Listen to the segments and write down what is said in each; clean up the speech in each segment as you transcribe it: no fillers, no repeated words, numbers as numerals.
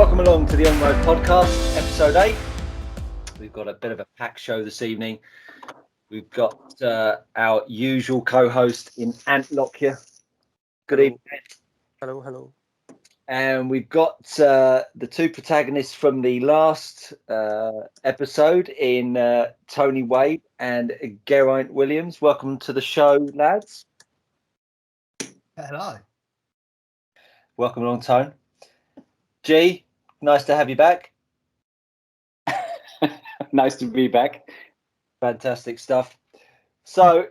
welcome along to the Onroad podcast, episode 8. We've got a bit of a packed show this evening. We've got our usual co-host in Ant Lockyer. Good evening. Hello. And we've got the two protagonists from the last episode in Tony Wade and Geraint Williams. Welcome to the show, lads. Hello. Welcome along, Tone. G, nice to have you back. Nice to be back. Fantastic stuff. So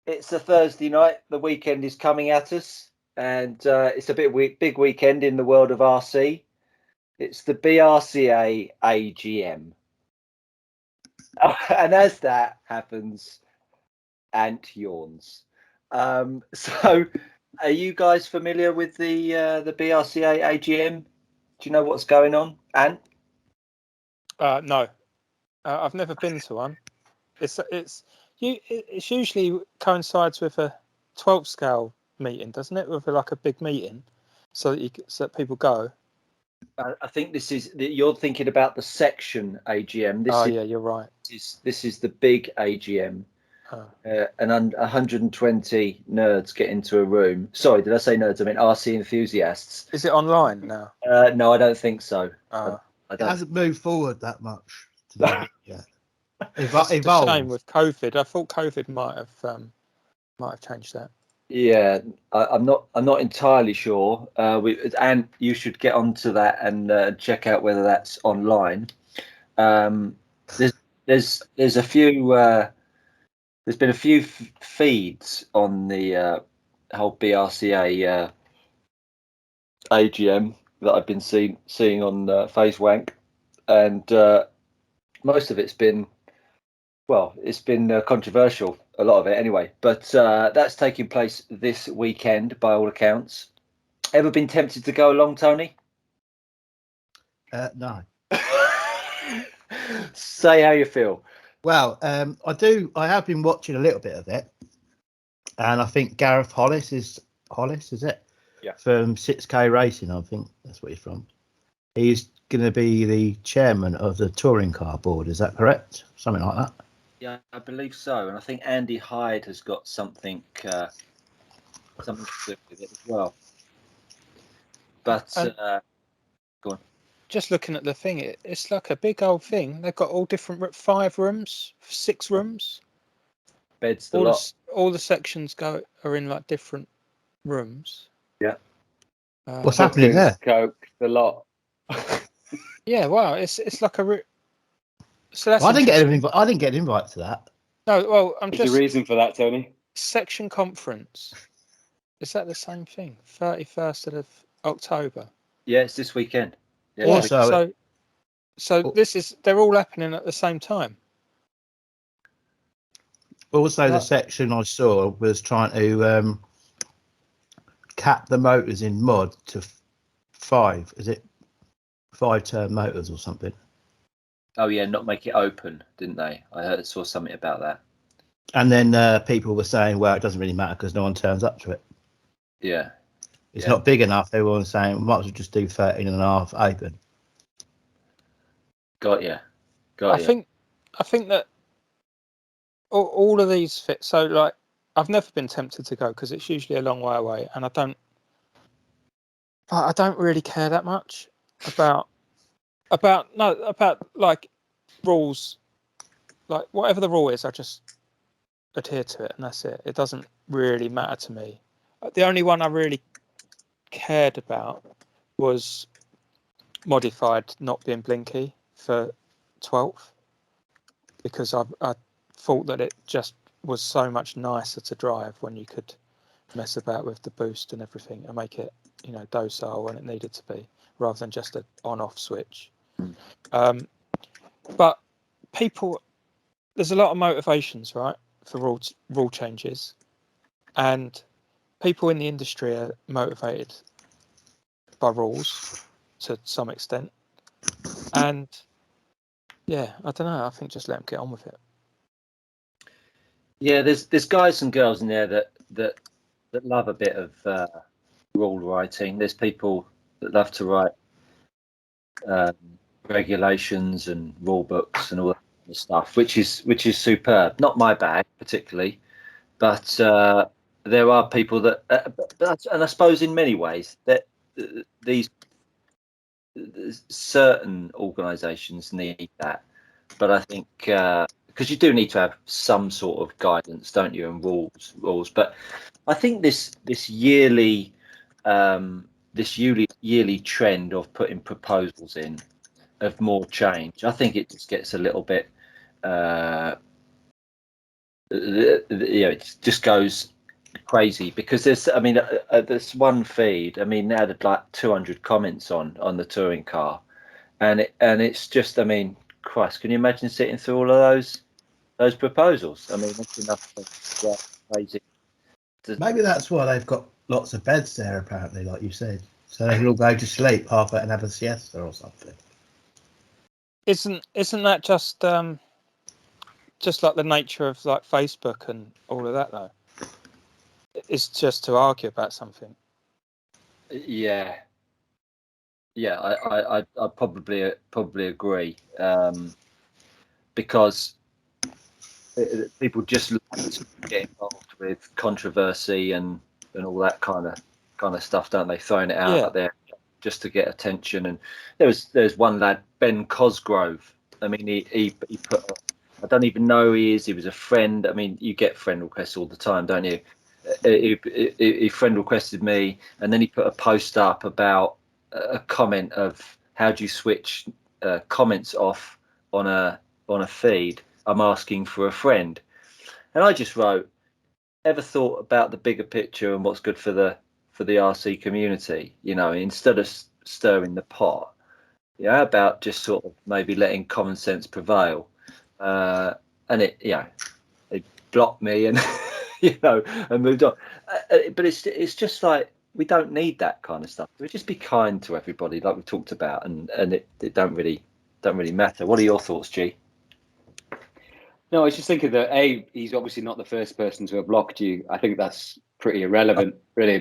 it's a Thursday night. The weekend is coming at us, and it's a big weekend in the world of RC. It's the BRCA AGM. And as that happens, Ant yawns. So are you guys familiar with the BRCA AGM? Do you know what's going on, Ant? No, I've never been to one. It's usually coincides with a 12 scale meeting, doesn't it? With like a big meeting, so that people go. I think you're thinking about the section AGM. Yeah, you're right. This is the big AGM. And 120 nerds get into a room. Sorry, did I say nerds? I mean RC enthusiasts. Is it online now? No, I don't think so. It hasn't moved forward that much today. Yeah, It's a shame with COVID. I thought COVID might have changed that. Yeah, I'm not entirely sure. And you should get onto that and check out whether that's online. There's a few. There's been a few feeds on the whole BRCA AGM that I've been seeing on FaceWank, and most of it's been controversial, a lot of it anyway. But that's taking place this weekend by all accounts. Ever been tempted to go along, Tony? No. Say how you feel. Well, I have been watching a little bit of it, and I think Gareth Hollis is it? Yeah. From 6K Racing, I think that's what he's from. He's going to be the chairman of the touring car board. Is that correct? Something like that. Yeah, I believe so, and I think Andy Hyde has got something to do with it as well. But go on. Just looking at the thing, it's like a big old thing. They've got all different 5 rooms, 6 rooms. Beds the lot. All the sections are in like different rooms. Yeah. What's happening there? Coke, the lot. Yeah, wow. It's like a. So that's. I didn't get an invite to that. No, well, There's a reason for that, Tony. Section conference. Is that the same thing? 31st of October. Yeah, it's this weekend. Yeah. Also, so they're all happening at the same time. Also, the section I saw was trying to cap the motors in mod to 5. Is it 5-turn motors or something? Oh yeah, not make it open, didn't they? I saw something about that. And then people were saying, well, it doesn't really matter because no one turns up to it. Yeah. It's not big enough. They were saying, we might as well just do 13.5 open. Got you. I think that all of these fit. So like, I've never been tempted to go because it's usually a long way away, and I don't really care that much about like rules. Like whatever the rule is, I just adhere to it, and that's it. It doesn't really matter to me. The only one I really cared about was modified not being blinky for 12th, because I thought that it just was so much nicer to drive when you could mess about with the boost and everything and make it, docile when it needed to be, rather than just an on-off switch. But there's a lot of motivations, right, for rule changes, and people in the industry are motivated by rules to some extent, and yeah, I don't know. I think just let them get on with it. Yeah, there's guys and girls in there that love a bit of rule writing. There's people that love to write regulations and rule books and all that kind of stuff, which is superb. Not my bag particularly, but there are people that, and I suppose in many ways that these certain organisations need that. But I think because you do need to have some sort of guidance, don't you, and rules. But I think this yearly yearly trend of putting proposals in of more change, I think it just gets a little bit it just goes crazy, because there's one feed, now there's like 200 comments on the touring car, and it's just, Christ, can you imagine sitting through all of those proposals? That's enough to get crazy. Maybe that's why they've got lots of beds there, apparently, like you said, so they can all go to sleep half and have a siesta or something. Isn't that just like the nature of like Facebook and all of that though? It's just to argue about something. Yeah, I probably agree, because people just like to get involved with controversy and all that kind of stuff, don't they? Throwing it out there just to get attention. And there's one lad, Ben Cosgrove. He put, I don't even know who he is. He was a friend. You get friend requests all the time, don't you? He friend requested me, and then he put a post up about a comment of how do you switch comments off on a feed. I'm asking for a friend. And I just wrote, ever thought about the bigger picture and what's good for the RC community? Instead of stirring the pot, about just sort of maybe letting common sense prevail. And it blocked me and and moved on. But it's just like, we don't need that kind of stuff. We just be kind to everybody, like we talked about, and it don't really matter. What are your thoughts, G? No, I was just thinking that he's obviously not the first person to have blocked you. I think that's pretty irrelevant, really.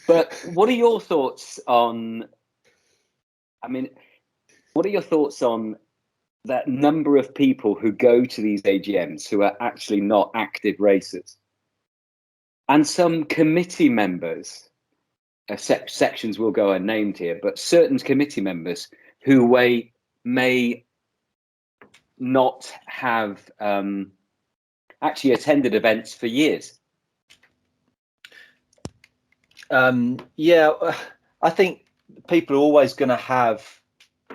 But what are your thoughts on? What are your thoughts on that number of people who go to these AGMs who are actually not active racers, and some committee members? Sections will go unnamed here, but certain committee members who may not have actually attended events for years. I think people are always going to have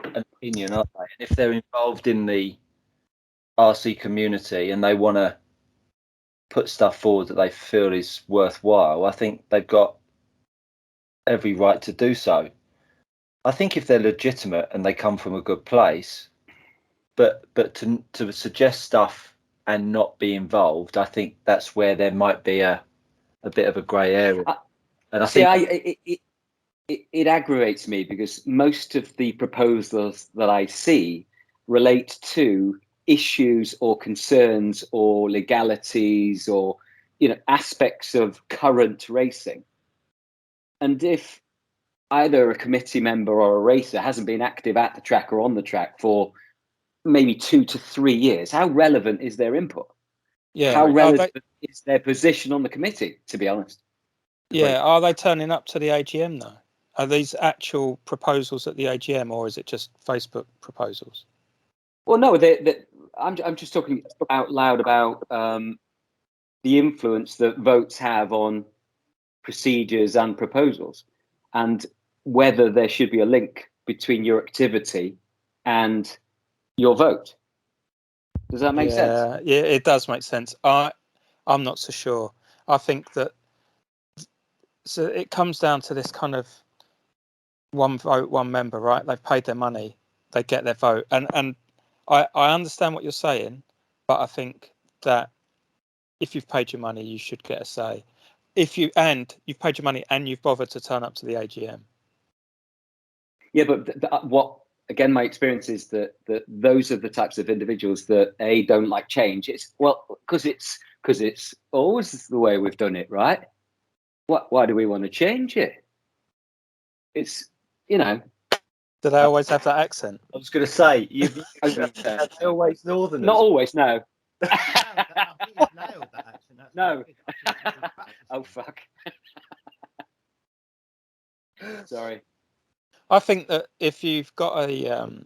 an opinion, aren't they? And if they're involved in the RC community and they want to put stuff forward that they feel is worthwhile, I think they've got every right to do so. I think if they're legitimate and they come from a good place, but to suggest stuff and not be involved, I think that's where there might be a bit of a grey area. And I think it aggravates me, because most of the proposals that I see relate to issues or concerns or legalities or aspects of current racing. And if either a committee member or a racer hasn't been active at the track or on the track for maybe 2 to 3 years, how relevant is their input? How relevant is their position on the committee, to be honest? Yeah, are they turning up to the AGM though? Are these actual proposals at the AGM, or is it just Facebook proposals? Well, no, I'm just talking out loud about the influence that votes have on procedures and proposals, and whether there should be a link between your activity and your vote. Does that make sense? Yeah, it does make sense. I'm not so sure. I think that it comes down to this kind of one vote, one member, right? They've paid their money, they get their vote, and I understand what you're saying, but I think that if you've paid your money, you should get a say. If you've paid your money and you've bothered to turn up to the AGM. Yeah, but what, again, my experience is that those are the types of individuals that don't like change. It's because it's always the way we've done it, right? Why do we want to change it? it's, you know, Do they always have that accent? I was going to say, not always Northerners. always, no. I think you've nailed that accent. That's No. quite good. I think it's good practice. Oh, fuck. Sorry. I think that if you've got a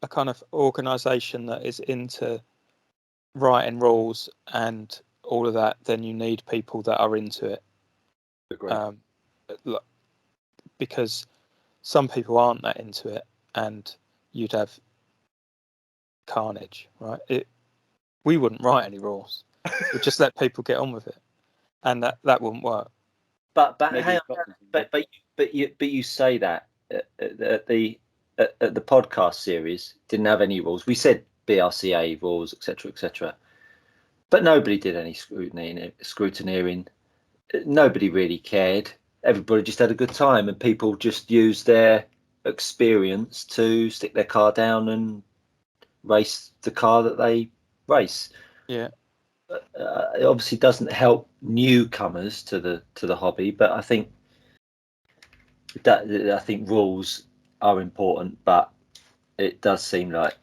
kind of organisation that is into writing rules and all of that, then you need people that are into it. Agree. Because some people aren't that into it, and you'd have carnage, right? We wouldn't write any rules. We'd just let people get on with it, and that wouldn't work. But Maybe hang it's on, got- but you say that at the podcast series didn't have any rules. We said BRCA rules, etc. But nobody did any scrutineering. Nobody really cared. Everybody just had a good time, and people just used their experience to stick their car down and race the car that they race. Yeah. It obviously doesn't help newcomers to the hobby, but I think rules are important. But it does seem like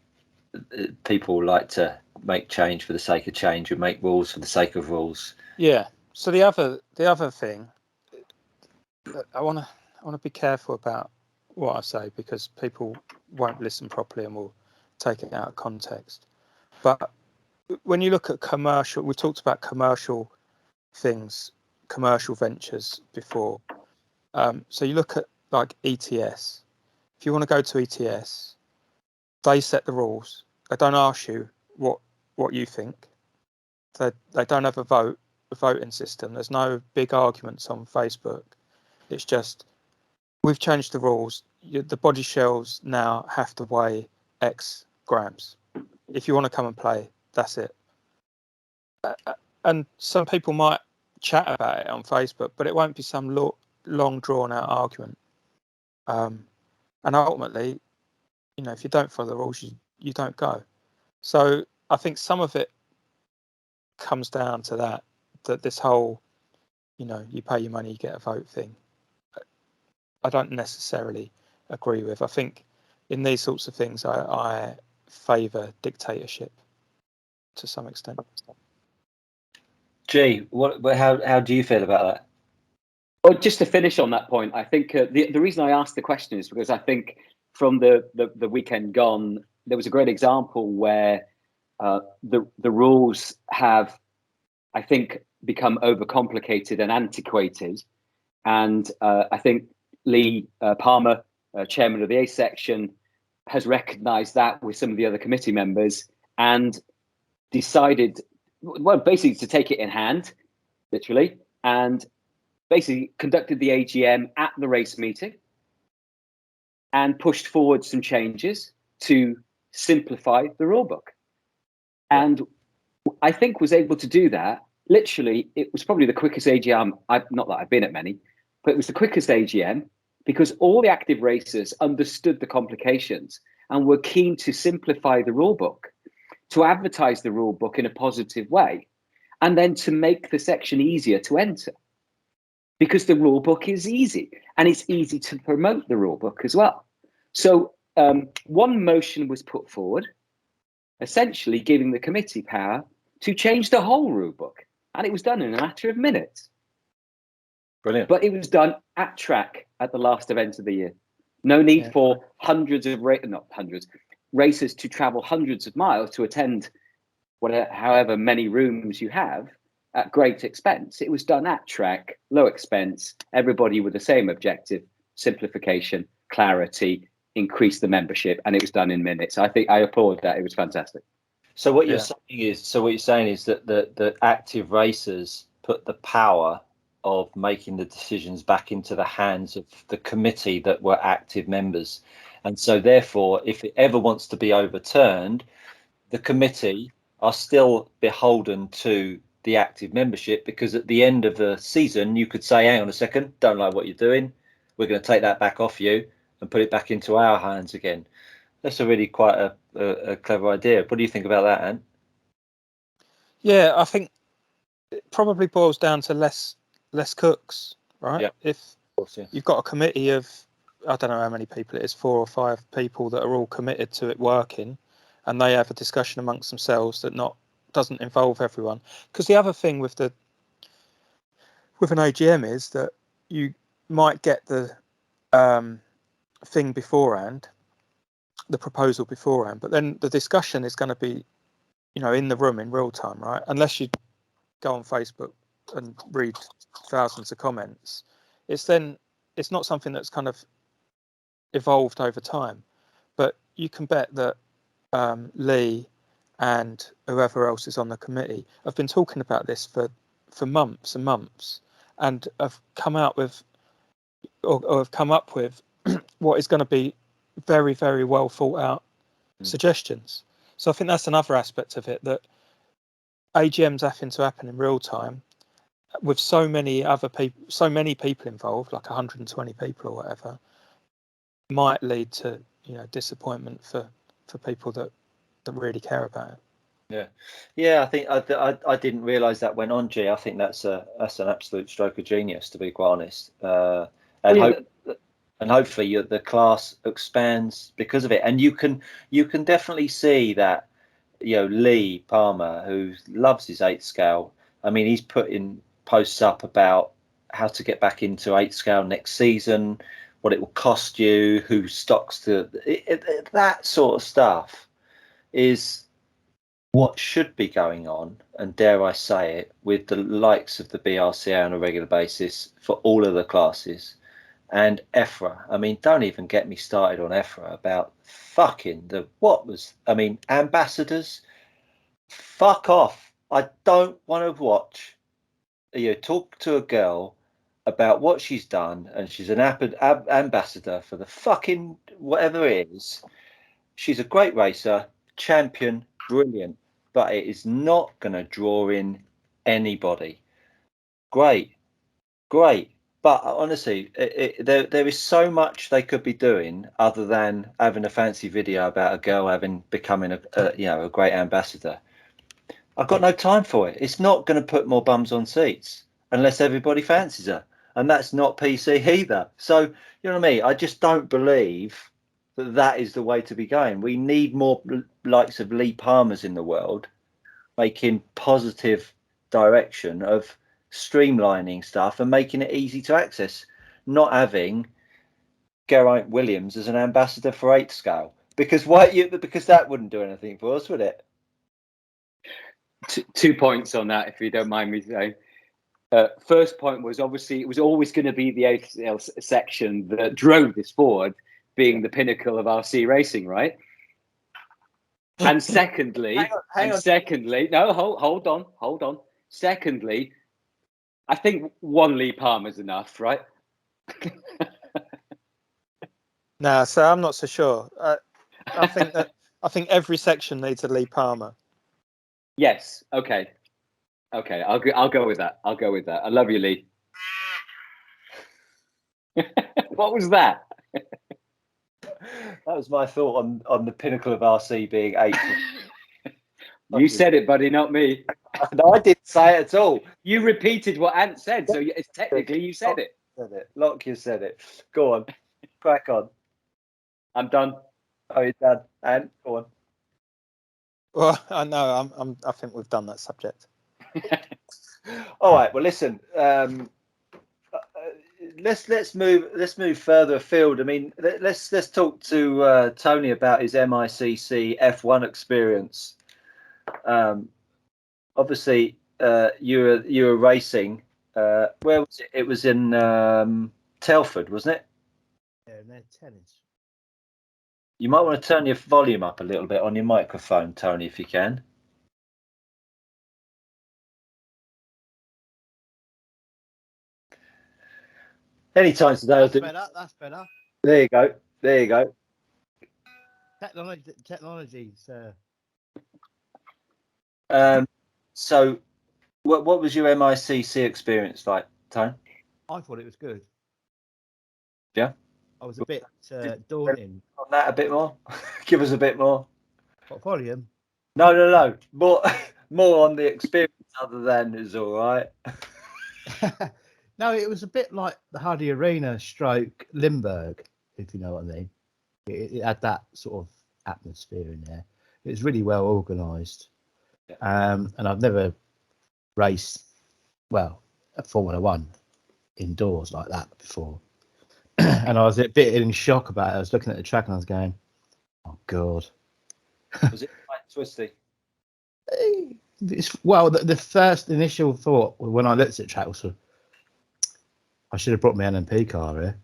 people like to make change for the sake of change and make rules for the sake of rules. Yeah. So the other thing, I want to be careful about what I say, because people won't listen properly and will take it out of context. But when you look at commercial, we talked about commercial things, commercial ventures before. So you look at like ETS. If you want to go to ETS, they set the rules. They don't ask you what you think. They don't have a voting system. There's no big arguments on Facebook. It's just, we've changed the rules. The body shells now have to weigh X grams. If you want to come and play, that's it. And some people might chat about it on Facebook, but it won't be some long drawn out argument. And ultimately, if you don't follow the rules, you don't go. So I think some of it comes down to that this whole, you pay your money, you get a vote thing. I don't necessarily agree with. I think in these sorts of things, I favour dictatorship to some extent. Gee, how do you feel about that? Well, just to finish on that point, I think the reason I asked the question is because I think from the weekend gone, there was a great example where the rules have, I think, become overcomplicated and antiquated. And I think Lee Palmer, chairman of the A section, has recognised that with some of the other committee members and decided, well, basically to take it in hand, literally, and basically conducted the AGM at the race meeting and pushed forward some changes to simplify the rule book. And I think was able to do that. Literally, it was probably the quickest AGM, not that I've been at many, but it was the quickest AGM because all the active racers understood the complications and were keen to simplify the rule book, to advertise the rule book in a positive way, and then to make the section easier to enter. Because the rule book is easy and it's easy to promote the rule book as well. So one motion was put forward, essentially giving the committee power to change the whole rule book. And it was done in a matter of minutes. Brilliant. But it was done at track at the last event of the year. No need for racers to travel hundreds of miles to attend however many rooms you have at great expense. It was done at track, low expense, everybody with the same objective, simplification, clarity, increase the membership, and it was done in minutes. I think I applaud that. It was fantastic. So what you're saying is that the active racers put the power of making the decisions back into the hands of the committee that were active members. And so therefore, if it ever wants to be overturned, the committee are still beholden to the active membership, because at the end of the season, you could say, hang on a second, don't like what you're doing. We're going to take that back off you and put it back into our hands again. That's a really quite a clever idea. What do you think about that, Ant? Yeah, I think it probably boils down to less cooks, right? Yeah. course, yeah. You've got a committee of, I don't know how many people it is, 4 or 5 people that are all committed to it working, and they have a discussion amongst themselves that doesn't involve everyone. Because the other thing with an AGM is that you might get the thing beforehand, the proposal beforehand, but then the discussion is going to be, in the room in real time, right? Unless you go on Facebook and read thousands of comments, it's not something that's kind of evolved over time. But you can bet that Lee and whoever else is on the committee have been talking about this for months and months, and have come out with or have come up with what is going to be very, very well thought out suggestions. So I think that's another aspect of it, that AGMs having to happen in real time with so many people involved, like 120 people or whatever, might lead to disappointment for people that really care about it. Yeah. I think I didn't realise that went on, G. I think that's an absolute stroke of genius, to be quite honest. And hopefully the class expands because of it. And you can definitely see that, Lee Palmer, who loves his 8 scale. I mean, he's putting posts up about how to get back into 8 scale next season, what it will cost you, who stocks that sort of stuff is what should be going on, and dare I say it, with the likes of the BRCA on a regular basis for all of the classes. And EFRA, I mean, don't even get me started on EFRA about fucking ambassadors. Fuck off. I don't want to watch talk to a girl about what she's done, and she's an ambassador for the fucking whatever it is. She's a great racer, champion, brilliant, but it is not going to draw in anybody. Great. But honestly, there is so much they could be doing other than having a fancy video about a girl becoming a great ambassador. I've got no time for it. It's not going to put more bums on seats unless everybody fancies her, and that's not PC either. So you know what I mean? I just don't believe that is the way to be going. We need more likes of Lee Palmers in the world, making positive direction of streamlining stuff and making it easy to access, not having Geraint Williams as an ambassador for 8 scale, because that wouldn't do anything for us, would it? 2 points on that, if you don't mind me saying. First point was, obviously it was always going to be the 8 scale section that drove this forward, being the pinnacle of RC racing, right? And secondly, no, hold on. Secondly, I think one Lee Palmer is enough, right? No, so I'm not so sure. I think every section needs a Lee Palmer. Yes. Okay. I'll go with that. I love you, Lee. What was that? That was my thought on the pinnacle of RC being 8. You said it, buddy, not me. No, I didn't say it at all. You repeated what Ant said, so it's technically you said it. Lock, you said it. Go on, crack on. I'm done. Oh, you're done. Ant, go on. Well, I know. I think we've done that subject. All right. Well, listen. Let's move further afield. I mean, let's talk to Tony about his MICC F1 experience. Obviously, you were racing. Where was it? It was in Telford, wasn't it? Yeah, and they're tennis. You might want to turn your volume up a little bit on your microphone, Tony, if you can. Anytime today, I'll do. That's better. There you go. Technology's. So, what was your MICC experience like, Tony? I thought it was good. Yeah. I was a bit daunting. On that a bit more. Give us a bit more. What volume? No. More on the experience other than is all right. No, it was a bit like the Hardy Arena stroke Limburg, if you know what I mean. It had that sort of atmosphere in there. It was really well organised. Yeah. And I've never raced, well, a Formula One indoors like that before. And I was a bit in shock about it. I was looking at the track and I was going, oh, God. Was it quite twisty? Well, the first initial thought when I looked at the track was, I should have brought my LMP car here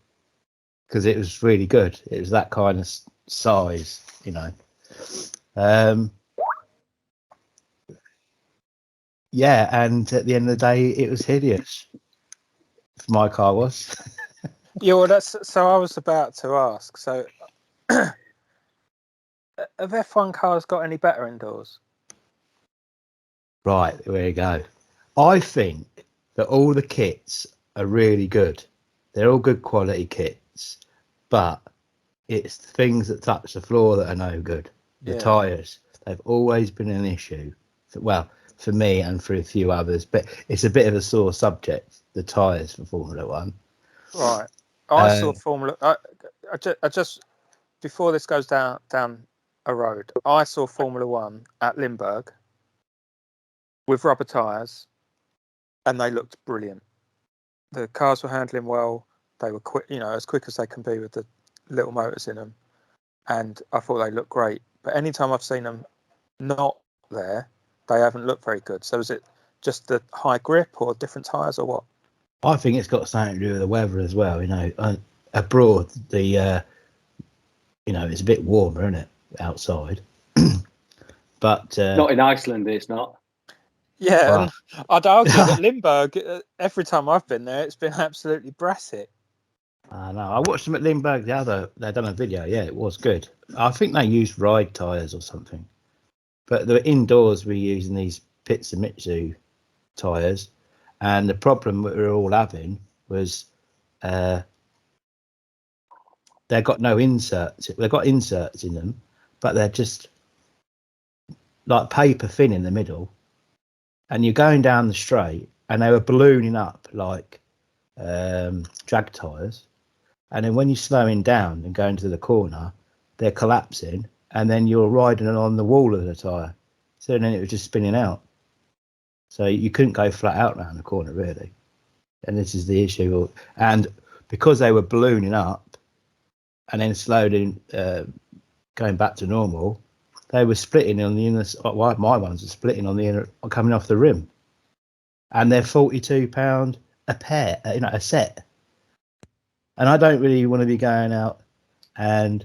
because it was really good. It was that kind of size, you know. Yeah, and at the end of the day, it was hideous. My car was. Yeah, well, that's so. I was about to ask. So, have F1 cars got any better indoors? Right, there you go. I think that all the kits are really good. They're all good quality kits, but it's the things that touch the floor that are no good. The tyres, they've always been an issue. Well, for me and for a few others, but it's a bit of a sore subject, the tyres for Formula One. Right. I saw Formula. I just before this goes down a road, I saw Formula One at Limburg with rubber tyres, and they looked brilliant. The cars were handling well. They were quick, as quick as they can be with the little motors in them, and I thought they looked great. But anytime I've seen them not there, they haven't looked very good. So is it just the high grip or different tyres or what? I think it's got something to do with the weather as well. You know, abroad, it's a bit warmer, isn't it, outside? But Not in Iceland, it's not. Yeah, Well, and I'd argue that Limburg, every time I've been there, it's been absolutely brassy. I know. I watched them at Limburg they done a video. Yeah, it was good. I think they used ride tyres or something. But the indoors, we're using these Pitsumitsu tyres. And the problem that we're all having was they've got no inserts. They've got inserts in them, but they're just like paper thin in the middle. And you're going down the straight, and they were ballooning up like drag tyres. And then when you're slowing down and going to the corner, they're collapsing, and then you're riding on the wall of the tyre. So then it was just spinning out. So you couldn't go flat out around the corner, really. And this is the issue. And because they were ballooning up and then slowly going back to normal, they were splitting on the inner. Well, my ones are splitting on the inner, coming off the rim. And they're £42 a pair, a set. And I don't really want to be going out and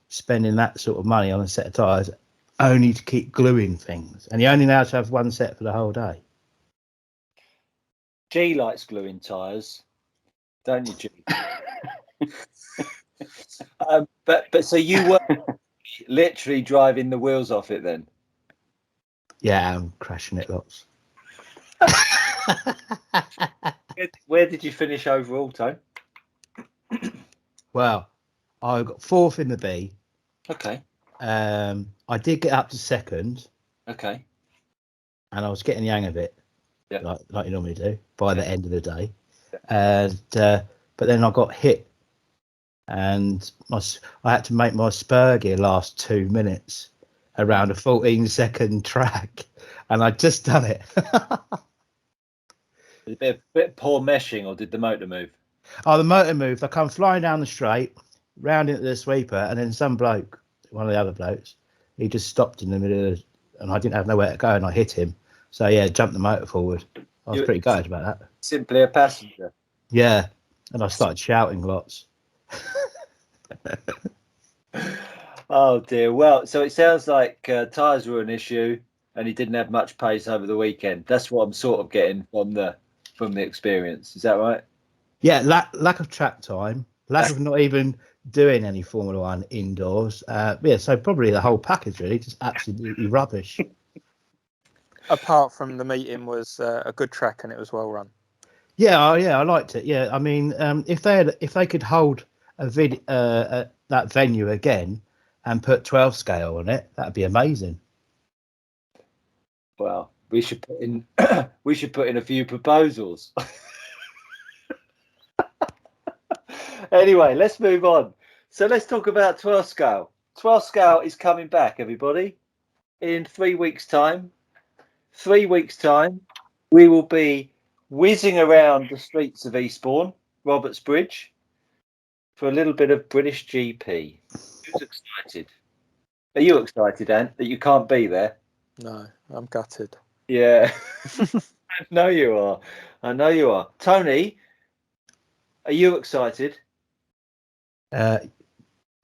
spending that sort of money on a set of tyres only to keep gluing things. And you only now to have one set for the whole day. G likes gluing tyres, don't you, G? But so you were literally driving the wheels off it then? Yeah, I'm crashing it lots. Where did you finish overall, Tone? Well, I got fourth in the B. Okay. I did get up to second. Okay. And I was getting the hang of it, Yeah. like you normally do, by the end of the day. And but then I got hit, and I had to make my spur gear last 2 minutes around a 14-second track, and I'd just done it. A bit poor meshing, or did the motor move? Oh, the motor moved. I come flying down the straight, round into the sweeper, and then some bloke, one of the other blokes, he just stopped in the middle of, and I didn't have nowhere to go, and I hit him. So yeah, jumped the motor forward. I was pretty gutted about that. Simply a passenger. Yeah, and I started shouting lots. Oh dear. Well, so it sounds like tyres were an issue, and he didn't have much pace over the weekend. That's what I'm sort of getting from the experience. Is that right? Yeah, lack of track time, lack of not even doing any Formula One indoors. Yeah, so probably the whole package really, just absolutely rubbish. Apart from the meeting was a good track and it was well run. Yeah, I liked it. Yeah, I mean, if they could hold that venue again and put 12 scale on it, that'd be amazing. Well, we should put in a few proposals. Anyway, let's move on. So let's talk about 12 scale. 12 scale is coming back, everybody, in 3 weeks' time. 3 weeks' time, we will be whizzing around the streets of Eastbourne, Roberts Bridge, for a little bit of British GP. Who's excited? Are you excited, Ant, that you can't be there? No, I'm gutted. Yeah, I know you are. I know you are. Tony, are you excited?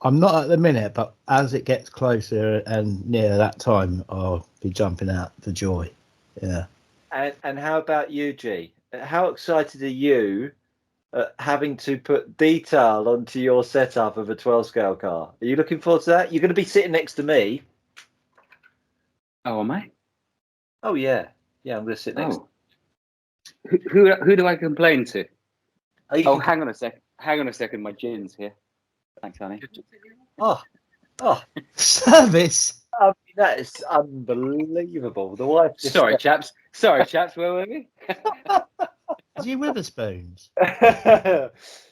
I'm not at the minute, but as it gets closer and near that time, I'll be jumping out for joy. Yeah. And how about you, G? How excited are you at having to put detail onto your setup of a 12 scale car? Are you looking forward to that? You're going to be sitting next to me. Oh, am I? Oh, yeah. Yeah, I'm going to sit next. Oh. Who do I complain to? Oh, Hang on a sec. Hang on a second. My gin's here. Thanks, honey. oh, Service. I mean, that is unbelievable. The wife. Just Sorry, chaps. Sorry, chaps. Where were we? Is he Witherspoons?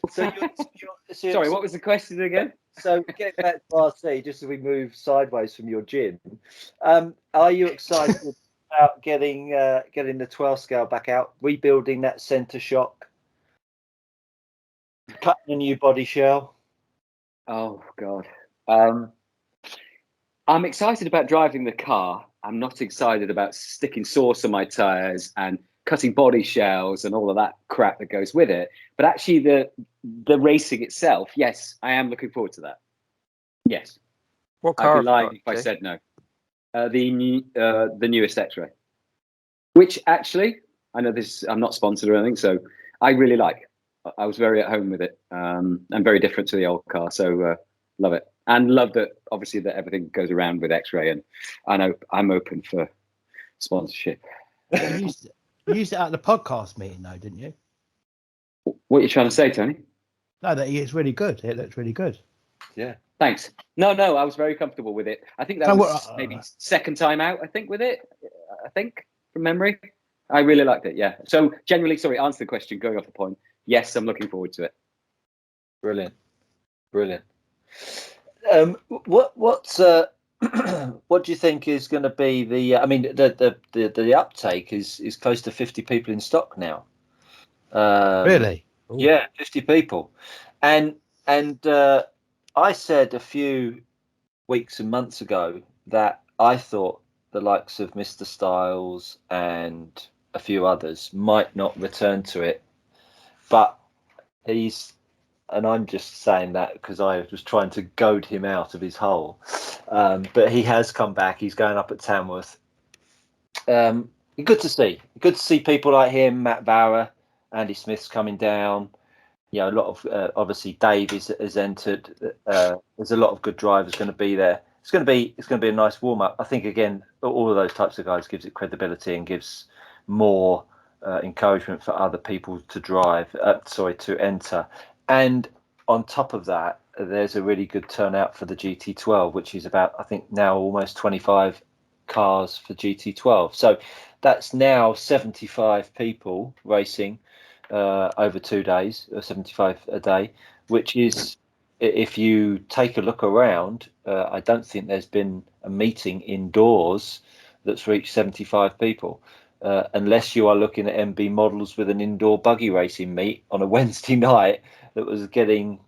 Sorry, what was the question again? So getting back to RC, just as we move sideways from your gin, are you excited about getting the 12 scale back out, rebuilding that centre shock, cutting a new body shell? Oh God. I'm excited about driving the car. I'm not excited about sticking sauce on my tires and cutting body shells and all of that crap that goes with it. But actually, the racing itself, yes, I am looking forward to that. Yes. What I'd car be have you lying got, if I Jay? said no. The newest X-Ray, which actually, I know this. I'm not sponsored or anything, so I really like. I was very at home with it, and very different to the old car. So love it, and love that. Obviously, that everything goes around with X-Ray, and I know I'm open for sponsorship. You used it at the podcast meeting, though, didn't you? What are you trying to say, Tony? No, that it's really good. It looks really good. Yeah. Thanks. No, I was very comfortable with it. I think that So was maybe second time out. I think with it. I think from memory, I really liked it. Yeah. So generally, sorry, answer the question. Going off the point. Yes, I'm looking forward to it. Brilliant. What what do you think is going to be the? I mean, the uptake is close to 50 people in stock now. Really? Ooh. Yeah, 50 people, and I said a few weeks and months ago that I thought the likes of Mr. Styles and a few others might not return to it, but and I'm just saying that because I was trying to goad him out of his hole. But he has come back. He's going up at Tamworth. Good to see. Good to see people like him, Matt Bauer, Andy Smith's coming down. A lot of obviously Dave has entered. There's a lot of good drivers going to be there. It's going to be a nice warm up. I think again, all of those types of guys gives it credibility and gives more encouragement for other people to to enter. And on top of that, there's a really good turnout for the GT12, which is about, I think, now almost 25 cars for GT12. So that's now 75 people racing over 2 days, 75 a day, which is, if you take a look around, I don't think there's been a meeting indoors that's reached 75 people. Unless you are looking at MB models with an indoor buggy racing meet on a Wednesday night that was getting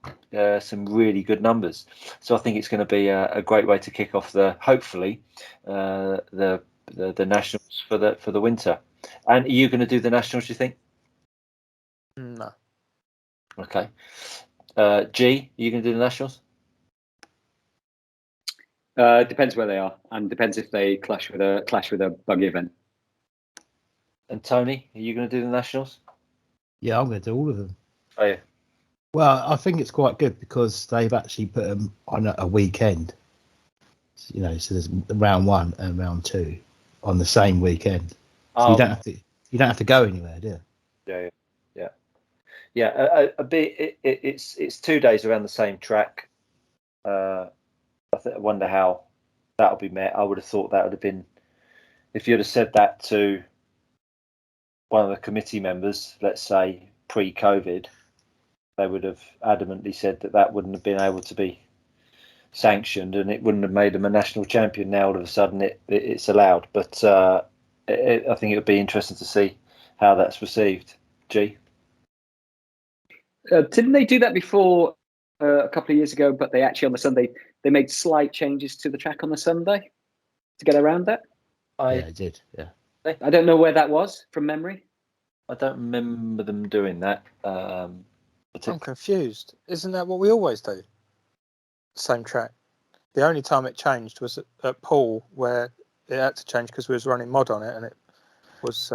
some really good numbers. So I think it's going to be a great way to kick off hopefully the nationals for the winter. And are you going to do the nationals, do you think? No. Okay. G, are you going to do the nationals? Depends where they are, and depends if they clash with a buggy event. And Tony, are you going to do the nationals? Yeah, I'm going to do all of them. Oh yeah. Well, I think it's quite good because they've actually put them on a weekend. So there's round 1 and round 2 on the same weekend. So you don't have to go anywhere, do you? Yeah. It's 2 days around the same track. I wonder how that'll be met. I would have thought that would have been, if you'd have said that to one of the committee members, let's say pre-COVID, they would have adamantly said that wouldn't have been able to be sanctioned, and it wouldn't have made them a national champion. Now all of a sudden it's allowed, but I think it would be interesting to see how that's received. G. Didn't they do that before a couple of years ago? But they actually on the Sunday they made slight changes to the track on the Sunday to get around that. Yeah, I did. Yeah. I don't know where that was from memory. I don't remember them doing that. I'm confused. Isn't that what we always do? Same track. The only time it changed was at Poole, where it had to change because we was running mod on it and it was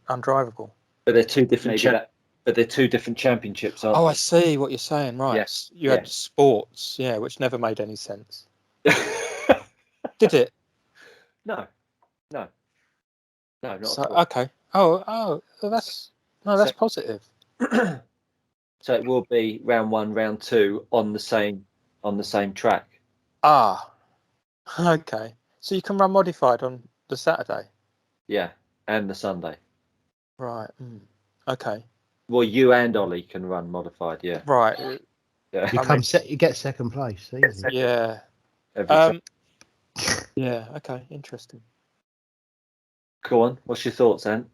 undrivable. But they're two different. Maybe But they're two different championships, aren't Oh, they? I see what you're saying. Right. Yes. You had sports, which never made any sense. Did it? No, not So, at all. okay. Oh, that's positive. So it will be round 1, round 2 on the same track. Ah, okay. So you can run modified on the Saturday. Yeah, and the Sunday. Right. Okay. Well, you and Ollie can run modified. Yeah. Right. Yeah. You get second place. Easy. Yeah. Every time. Yeah. Okay. Interesting. Go on. What's your thoughts, Ant?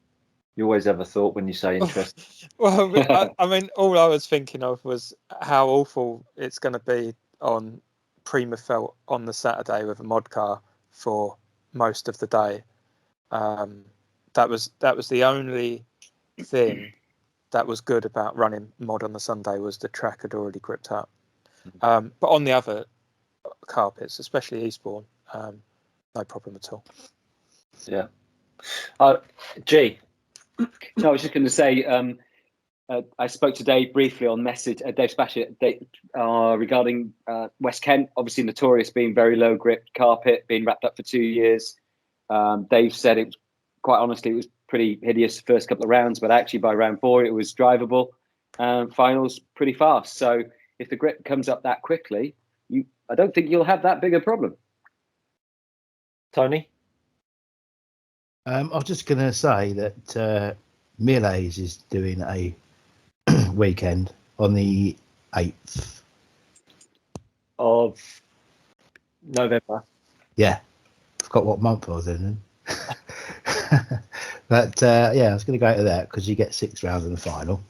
You always have a thought when you say interesting. Well, I mean, all I was thinking of was how awful it's going to be on Prima Felt on the Saturday with a mod car for most of the day. That was the only thing that was good about running mod on the Sunday was the track had already gripped up. But on the other carpets, especially Eastbourne, no problem at all. Yeah. G. No, I was just going to say, I spoke to Dave briefly on message, Dave Spatchett, regarding West Kent, obviously notorious being very low grip carpet, being wrapped up for 2 years. Dave said it was, quite honestly, it was pretty hideous the first couple of rounds, but actually by round 4 it was drivable. Finals pretty fast. So if the grip comes up that quickly, I don't think you'll have that big a problem. Tony? I was just going to say that Millays is doing a weekend on the 8th of November. Yeah, I forgot what month I was in. But I was going to go to that because you get 6 rounds in the final,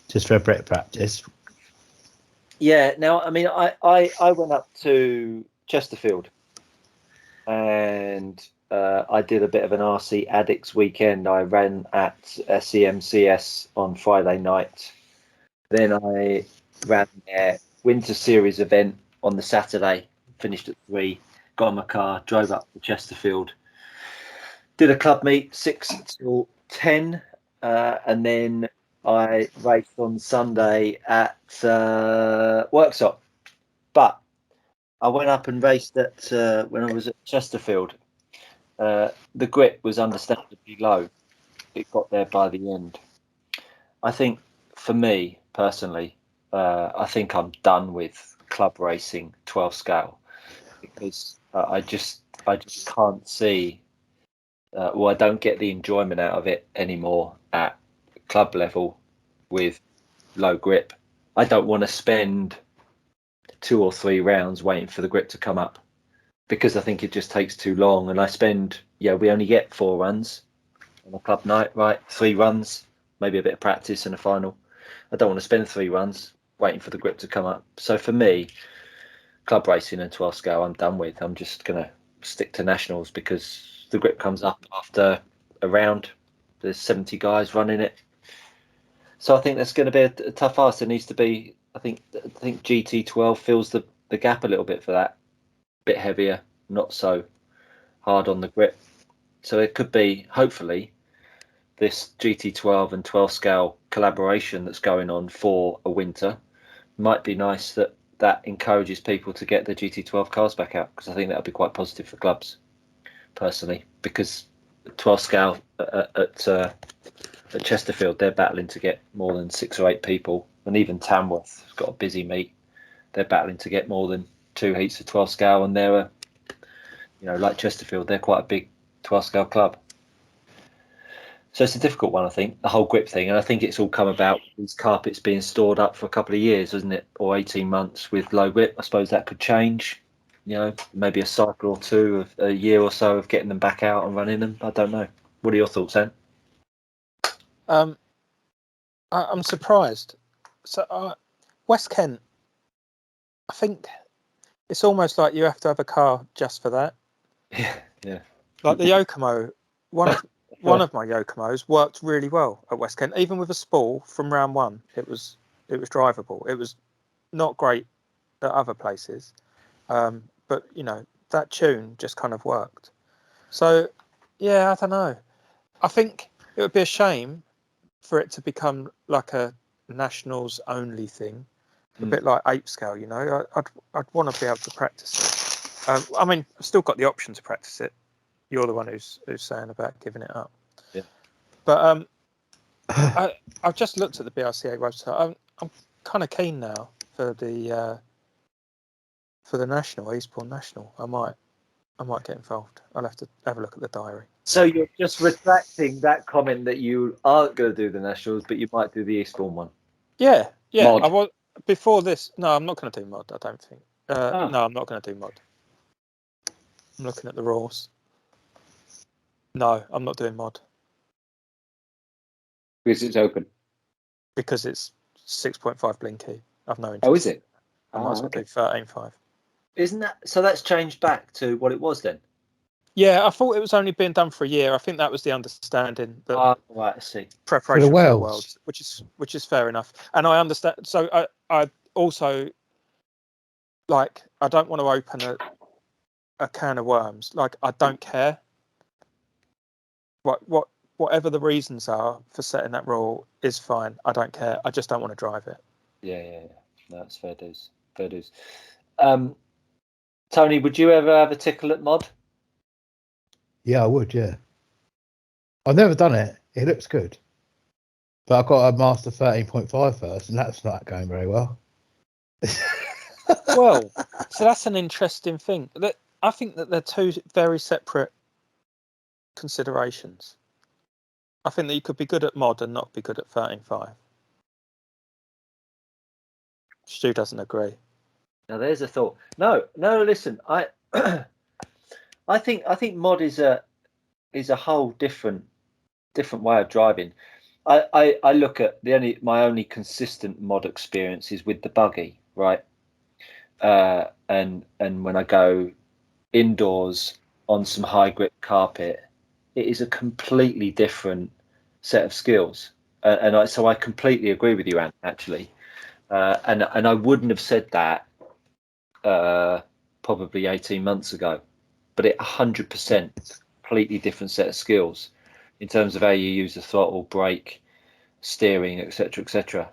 just for a bit of practice. Yeah. Now, I mean, I went up to Chesterfield, and I did a bit of an RC Addicts weekend. I ran at SEMCS on Friday night. Then I ran their Winter Series event on the Saturday, finished at 3, got in my car, drove up to Chesterfield, did a club meet 6 till 10, and then I raced on Sunday at Worksop. But I went up and raced at when I was at Chesterfield. The grip was understandably low. It got there by the end. I think for me personally, I think I'm done with club racing 12 scale because I just can't see. I don't get the enjoyment out of it anymore at club level with low grip. I don't want to spend 2 or 3 rounds waiting for the grip to come up because I think it just takes too long. And I spend, we only get 4 runs on a club night, right? 3 runs, maybe a bit of practice and a final. I don't want to spend 3 runs waiting for the grip to come up. So for me, club racing and 12 scale, I'm done with. I'm just going to stick to nationals because the grip comes up after a round. There's 70 guys running it. So I think that's going to be a tough ask. There needs to be, I think GT12 fills the gap a little bit for that. Bit heavier, not so hard on the grip. So it could be, hopefully, this GT12 and 12 scale collaboration that's going on for a winter might be nice that encourages people to get the GT12 cars back out, because I think that would be quite positive for clubs personally, because 12 scale at Chesterfield, they're battling to get more than 6 or 8 people, and even Tamworth has got a busy meet. They're battling to get more than 2 heats of 12 scale, and they're like Chesterfield, they're quite a big 12 scale club. So it's a difficult one, I think, the whole grip thing. And I think it's all come about with these carpets being stored up for a couple of years, isn't it? Or 18 months with low grip. I suppose that could change, maybe a cycle or two of a year or so of getting them back out and running them. I don't know. What are your thoughts, Anne? I'm surprised. So West Kent, I think it's almost like you have to have a car just for that. Yeah. Like the Yokomo, one of my Yokomos worked really well at West Kent, even with a spool from round one. It was drivable. It was not great at other places, but that tune just kind of worked. So yeah, I don't know. I think it would be a shame for it to become like a nationals only thing, a bit like ape scale. I'd want to be able to practice it. I mean, I've still got the option to practice it. You're the one who's saying about giving it up. Yeah. But I've just looked at the BRCA website. I'm kind of keen now for the national Eastbourne National. I might get involved. I'll have to have a look at the diary. So you're just retracting that comment that you aren't going to do the nationals, but you might do the Eastbourne one. Yeah. Mod. I was before this. No, I'm not going to do mod. I don't think. No, I'm not going to do mod. I'm looking at the rules. No, I'm not doing mod Because it's open. because it's 6.5 blinky. I've no interest. Oh, is it? I might as well do 13.5. Isn't that so? That's changed back to what it was then. Yeah, I thought it was only being done for a year. I think that was the understanding that Right, I see. preparation For the for the Worlds. Worlds, which is fair enough. And I understand. So I also I don't want to open a can of worms. Like, I don't care whatever the reasons are for setting that rule is fine. I don't care. I just don't want to drive it. Yeah. No, that's fair dues. Fair dues. Tony, would you ever have a tickle at mod? Yeah, I would. Yeah, I've never done it. It looks good, but I've got a master 13.5 first, and that's not going very well. Well, so that's an interesting thing. I think that they're two very separate considerations. I think that you could be good at mod and not be good at 13.5. Stu doesn't agree. Now there's a thought. No. Listen, I think mod is a whole different way of driving. I look at my only consistent mod experience is with the buggy, right? And when I go indoors on some high grip carpet, it is a completely different set of skills. So I completely agree with you, Ant, actually. And I wouldn't have said that probably 18 months ago, but it 100% completely different set of skills in terms of how you use the throttle, brake, steering, etc.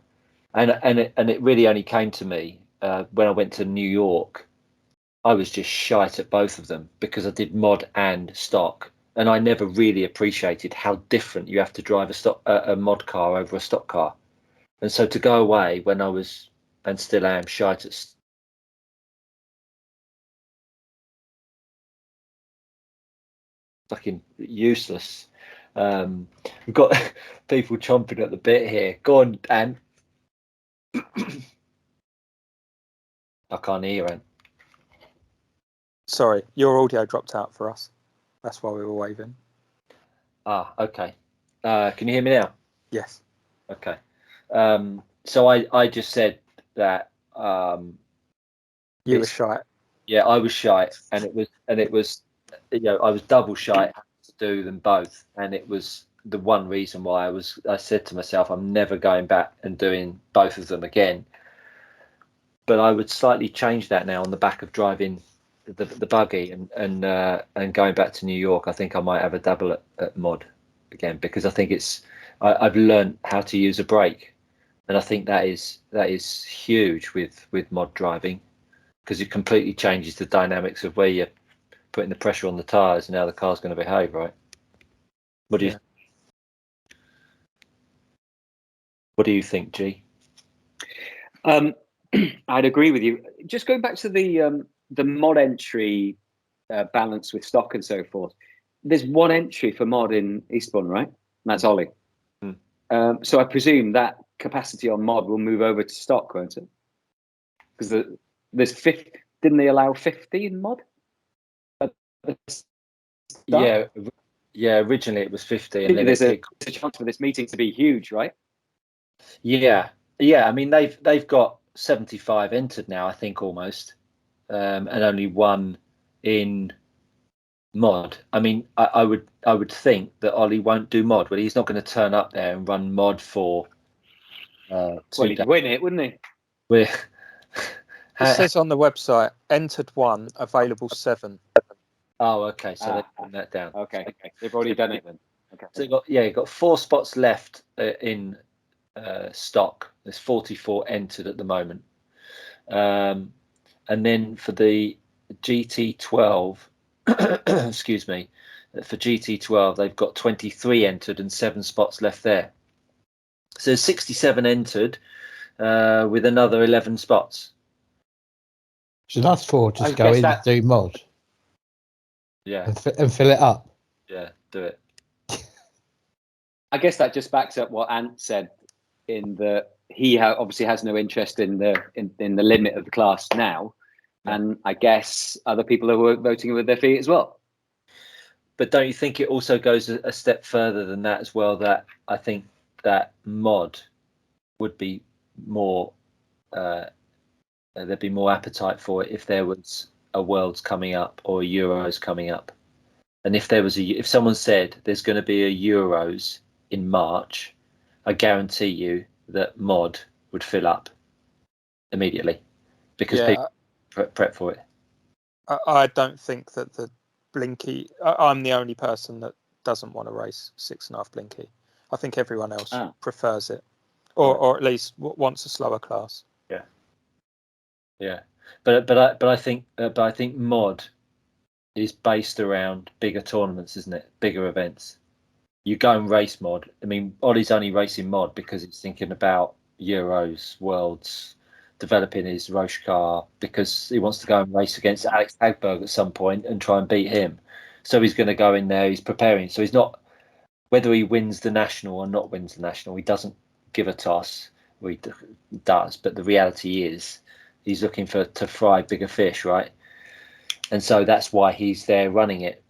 And it really only came to me when I went to New York. I was just shite at both of them because I did mod and stock, and I never really appreciated how different you have to drive a mod car over a stock car. And so to go away when I was, and still am, shite at fucking useless. We've got people chomping at the bit here. Go on, Anne. I can't hear, Anne. Sorry, your audio dropped out for us. That's why we were waving. Okay. Can you hear me now? Yes. Okay. So I just said that You were shite. Yeah, I was shite, and it was I was double shite to do them both, and it was the one reason why I said to myself, I'm never going back and doing both of them again. But I would slightly change that now on the back of driving the buggy and going back to New York. I think I might have a dabble at mod again, because I think I've learned how to use a brake, and I think that is huge with mod driving, because it completely changes the dynamics of where you're putting the pressure on the tires and how the car's going to behave, right? What do you think, G? I'd agree with you. Just going back to the mod entry balance with stock and so forth. There's one entry for mod in Eastbourne, right? That's Ollie. So I presume that capacity on mod will move over to stock, won't it? Because there's 50. Didn't they allow 50 in mod? Yeah, originally it was 50, and then There's a chance for this meeting to be huge, right? Yeah. I mean, they've got 75 entered now, I think, almost, and only one in mod. I mean, I would think that Ollie won't do mod, but he's not going to turn up there and run mod for. Well, he'd win it, wouldn't he? We're It says on the website, entered 1, available 7. Oh, okay. So they've put that down. Okay, they've already done it then. Okay. So you've got 4 spots left in stock. There's 44 entered at the moment, and then for the GT12, excuse me, for GT12 they've got 23 entered and 7 spots left there. So 67 entered with another 11 spots. So that's for just go in and do mod. Yeah. And fill it up. Yeah, do it. I guess that just backs up what Ant said in that he obviously has no interest in the limit of the class now, and I guess other people are voting with their feet as well. But don't you think it also goes a step further than that as well? That I think that mod would be more, there'd be more appetite for it if there was a Worlds coming up or a Euros coming up, and if someone said there's going to be a Euros in March, I guarantee you that mod would fill up immediately because people prep for it. I don't think that the Blinky. I'm the only person that doesn't want to race 6.5 Blinky. I think everyone else prefers it, or at least wants a slower class. Yeah. But I think mod is based around bigger tournaments, isn't it? Bigger events. You go and race mod. I mean, Ollie's only racing mod because he's thinking about Euros, Worlds, developing his Roche car, because he wants to go and race against Alex Hagberg at some point and try and beat him. So he's going to go in there. He's preparing. So he's not, whether he wins the national or not wins the national, he doesn't give a toss. Well, he does, but the reality is he's looking to fry bigger fish, right? And so that's why he's there running it.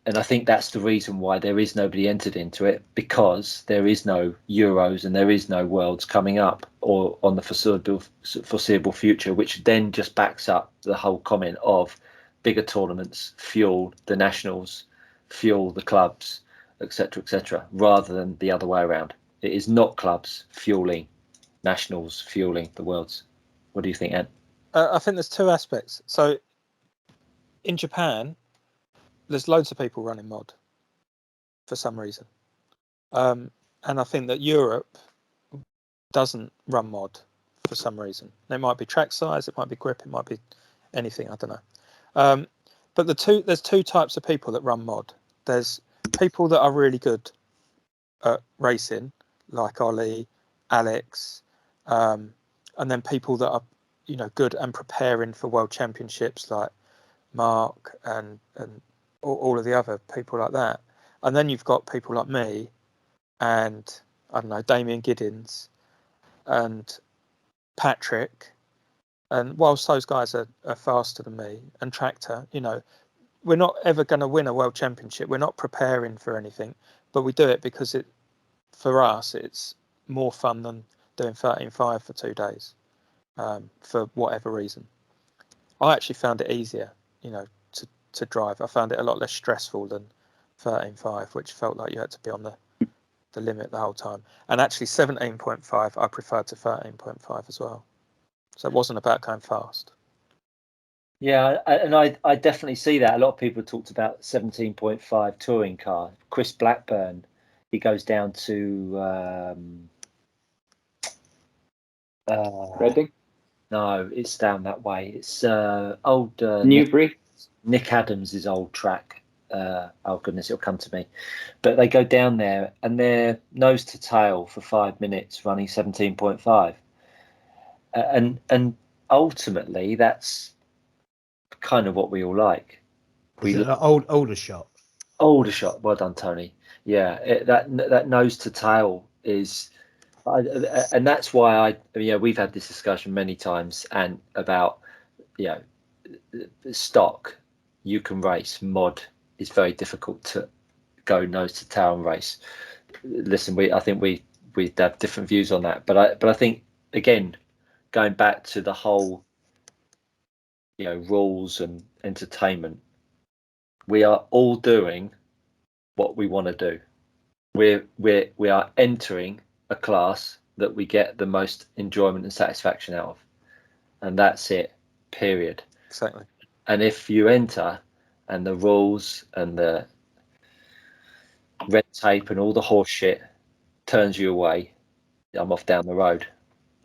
And I think that's the reason why there is nobody entered into it, because there is no Euros and there is no Worlds coming up or on the foreseeable future, which then just backs up the whole comment of bigger tournaments fuel the nationals, fuel the clubs, etc., rather than the other way around. It is not clubs fueling nationals, fueling the Worlds. What do you think, Ed? I think there's 2 aspects. So in Japan, there's loads of people running mod for some reason, and I think that Europe doesn't run mod for some reason. It might be track size, it might be grip, it might be anything, I don't know. But there's 2 types of people that run mod. There's people that are really good at racing, like Ollie, Alex, and then people that are good and preparing for world championships, like Mark and all of the other people like that. And then you've got people like me and, I don't know, Damien Giddins and Patrick. And whilst those guys are faster than me, and Tractor, we're not ever going to win a world championship. We're not preparing for anything, but we do it because for us, it's more fun than doing 13.5 for 2 days, for whatever reason. I actually found it easier, to drive. I found it a lot less stressful than 13.5, which felt like you had to be on the limit the whole time. And actually 17.5 I preferred to 13.5 as well. So it wasn't about going fast. Yeah, and I definitely see that. A lot of people talked about 17.5 touring car. Chris Blackburn, he goes down to Reading? No, it's down that way. It's old Newbury. Nick Adams' old track. Oh goodness, it'll come to me. But they go down there and they're nose to tail for 5 minutes running 17.5. And ultimately that's kind of what we all like. Is it an older shot? Older shot. Well done, Tony. that nose to tail is, and that's why we've had this discussion many times, and about stock you can race, mod is very difficult to go nose to tail and race. Listen, I think we have different views on that, but I think, again, going back to the whole rules and entertainment, we are all doing what we want to do. We are entering a class that we get the most enjoyment and satisfaction out of, and that's it, period. Exactly. And if you enter and the rules and the red tape and all the horse shit turns you away, I'm off down the road.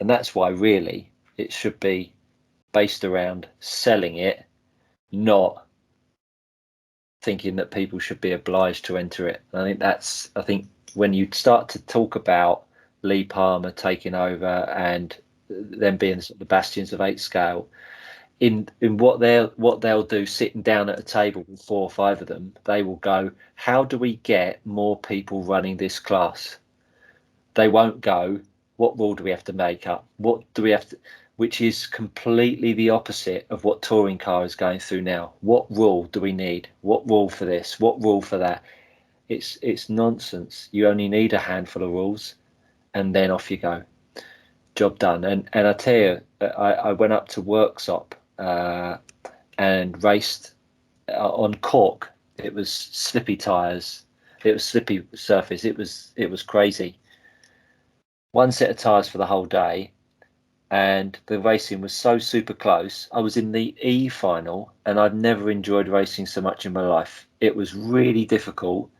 And that's why really it should be based around selling it, not thinking that people should be obliged to enter it. And I think when you start to talk about Lee Palmer taking over and them being the bastions of 8 scale, in what they'll do, sitting down at a table with 4 or 5 of them, they will go, how do we get more people running this class? They won't go, what rule do we have to make up? What do we have to, which is completely the opposite of what touring car is going through now. What rule do we need? What rule for this? What rule for that? It's nonsense. You only need a handful of rules, and then off you go. Job done. And I tell you, I went up to Worksop and raced on cork. It was slippy tires. It was slippy surface. It was crazy. 1 set of tires for the whole day, and the racing was so super close. I was in the E final, and I'd never enjoyed racing so much in my life. It was really difficult.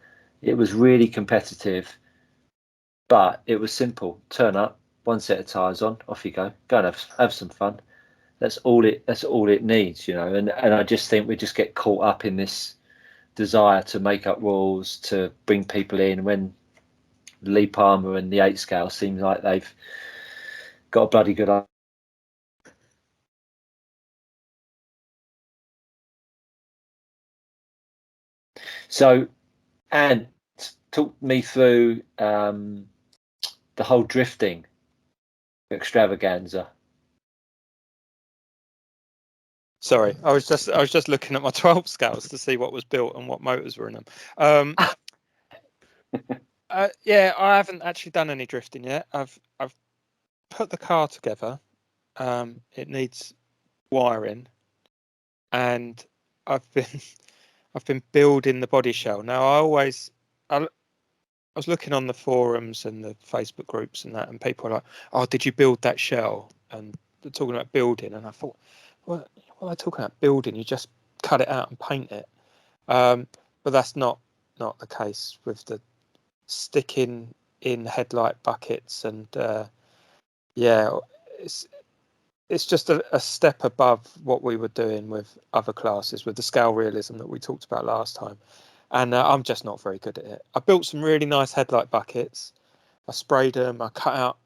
It was really competitive, but it was simple. Turn up, 1 set of tires on, off you go. Go and have some fun. That's all it needs, And I just think we just get caught up in this desire to make up rules, to bring people in, when Lee Palmer and the 8 scale seems like they've got a bloody good idea. So, and talk me through the whole drifting extravaganza. Sorry, I was just looking at my 12 scales to see what was built and what motors were in them. Yeah, I haven't actually done any drifting yet. I've put the car together. It needs wiring, and I've been building the body shell. Now I was looking on the forums and the Facebook groups and that, and people are like, "Oh, did you build that shell?" And they're talking about building, and I thought, what are they talking about building? You just cut it out and paint it. But that's not the case with the sticking in headlight buckets, and it's just a step above what we were doing with other classes, with the scale realism that we talked about last time. And I'm just not very good at it. I built some really nice headlight buckets. I sprayed them. I cut out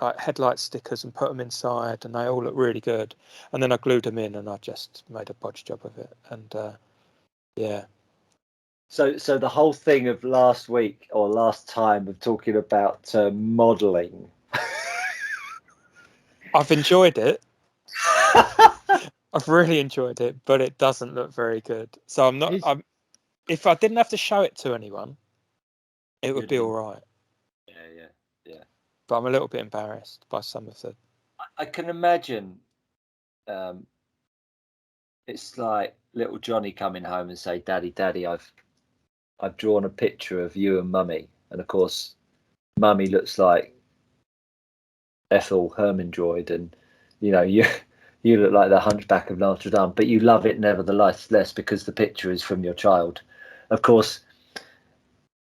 like headlight stickers and put them inside, and they all look really good. And then I glued them in, and I just made a bodge job of it. And yeah. So the whole thing of last week or last time of talking about modelling. I've enjoyed it. I've really enjoyed it, but it doesn't look very good. So I'm not. If I didn't have to show it to anyone, it would be all right. Yeah. But I'm a little bit embarrassed by some of the. I can imagine. It's like little Johnny coming home and say, "Daddy, I've drawn a picture of you and Mummy," and of course, Mummy looks like Ethel Hermandroyd, and you look like the Hunchback of Notre Dame, but you love it nevertheless because the picture is from your child. Of course,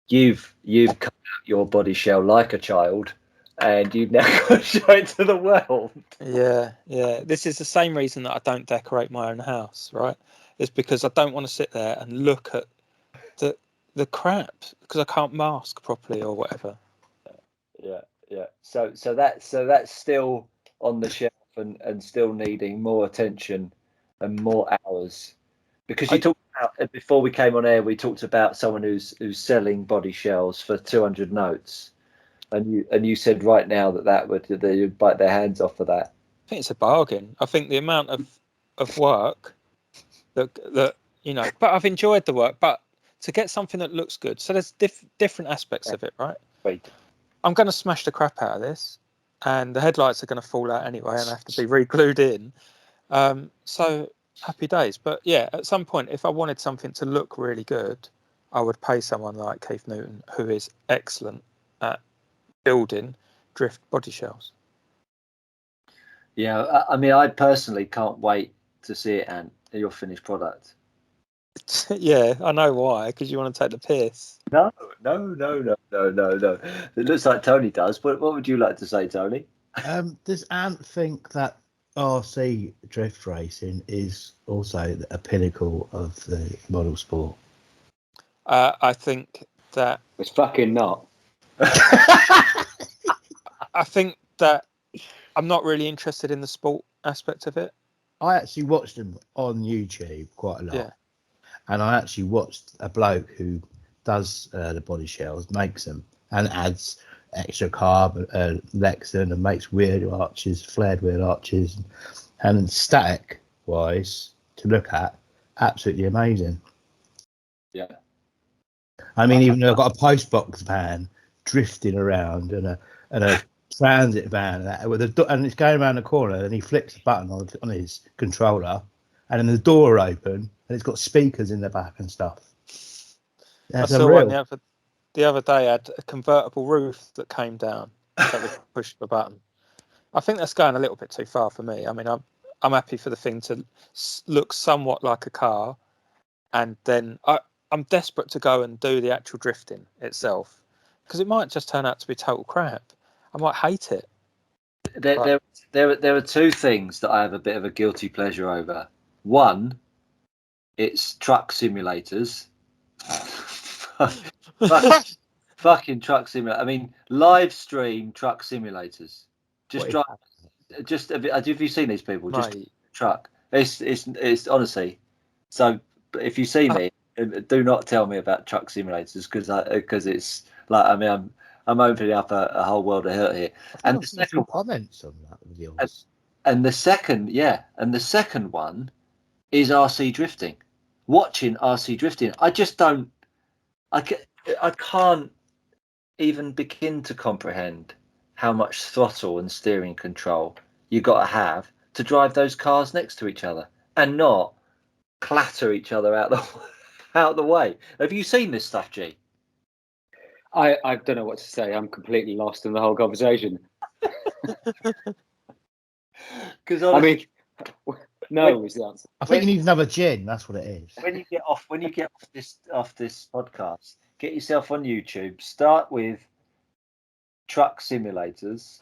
you've cut out your body shell like a child, and you've now got to show it to the world. Yeah. This is the same reason that I don't decorate my own house, right? It's because I don't want to sit there and look at the crap because I can't mask properly or whatever. Yeah. So that's still on the shelf and still needing more attention and more hours, because you talk about before we came on air. We talked about someone who's selling body shells for 200 notes, and you said right now that they'd bite their hands off for that. I think it's a bargain. I think the amount of work that but I've enjoyed the work, but to get something that looks good, so there's different aspects of it, right? Right. I'm going to smash the crap out of this, and the headlights are going to fall out anyway and have to be re-glued in. So happy days. But yeah, at some point, if I wanted something to look really good, I would pay someone like Keith Newton, who is excellent at building drift body shells. Yeah, I mean, I personally can't wait to see it, and your finished product. Yeah, I know why, because you want to take the piss. No. It looks like Tony does. What would you like to say, Tony? Does Ant think that RC drift racing is also a pinnacle of the model sport? I think that It's fucking not. I think that I'm not really interested in the sport aspect of it. I actually watched them on YouTube quite a lot. Yeah. And I actually watched a bloke who does the body shells, makes them, and adds extra carb, Lexan, and makes weird arches, flared weird arches, and static wise to look at, absolutely amazing. Yeah. I mean, even though I've got a post box van drifting around and a transit van and it's going around the corner, and he flicks a button on his controller, and then the door open, and it's got speakers in the back and stuff. I saw one the other day had a convertible roof that came down that was pushed the button. I think that's going a little bit too far for me. I mean, I'm happy for the thing to look somewhat like a car, and then I'm desperate to go and do the actual drifting itself, because it might just turn out to be total crap. I might hate it. There are two things that I have a bit of a guilty pleasure over. One, it's truck simulators. Fucking truck simulator. I mean, live stream truck simulators. Have you seen these people? Mate. Just truck. It's honestly. So if you see me, do not tell me about truck simulators, because it's like, I mean, I'm opening up a whole world of hurt here. And the second comments on that with yours. And the second one is RC drifting. Watching RC drifting, I just don't. I can't even begin to comprehend how much throttle and steering control you got to have to drive those cars next to each other and not clatter each other out the way. Have you seen this stuff, G? I don't know what to say. I'm completely lost in the whole conversation. Because I mean, no is the answer. I think you need another gin. That's what it is. When you get off this podcast, get yourself on YouTube. Start with truck simulators.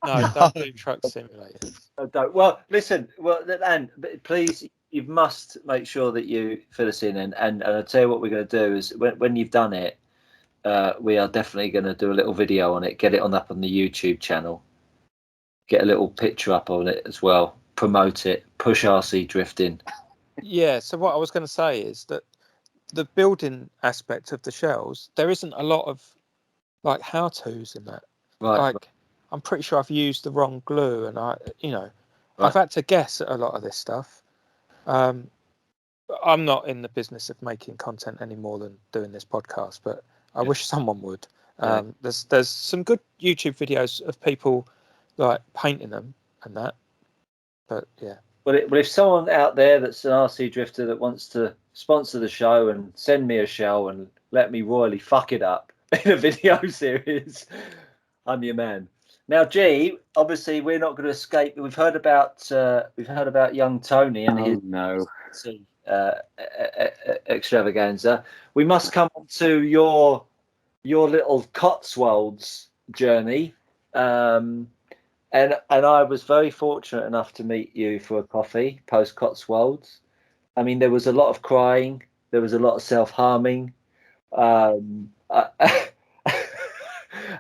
No, don't do truck simulators. Don't. Well, listen. Well, and please, you must make sure that you fill us in. And I'll tell you what we're going to do is when you've done it, we are definitely going to do a little video on it. Get it up on the YouTube channel. Get a little picture up on it as well. Promote it. Push RC drifting. Yeah. So what I was going to say is that the building aspect of the shells, there isn't a lot of like how-tos in that. Right. I'm pretty sure I've used the wrong glue, and I've had to guess at a lot of this stuff. I'm not in the business of making content any more than doing this podcast, but I wish someone would. There's some good YouTube videos of people like painting them and that, but yeah. Well, if someone out there that's an RC drifter that wants to sponsor the show and send me a shell and let me royally fuck it up in a video series, I'm your man. Now, G, obviously we're not going to escape. We've heard about young Tony and his extravaganza. We must come on to your little Cotswolds journey. And I was very fortunate enough to meet you for a coffee post Cotswolds. I mean, there was a lot of crying. There was a lot of self-harming.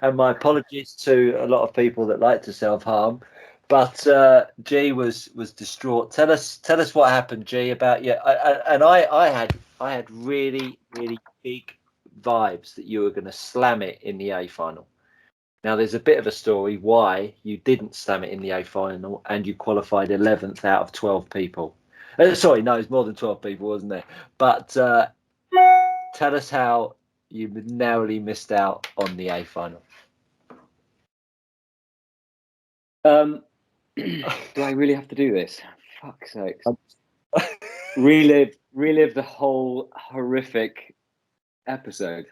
And my apologies to a lot of people that like to self-harm. But G was distraught. Tell us what happened, G, about you. I had really big vibes that you were going to slam it in the A final. Now there's a bit of a story why you didn't slam it in the A final and you qualified 11th out of 12 people. Sorry, no, it's more than 12 people, wasn't there? But tell us how you narrowly missed out on the A final. Do I really have to do this? Fuck's sake. Relive the whole horrific episode.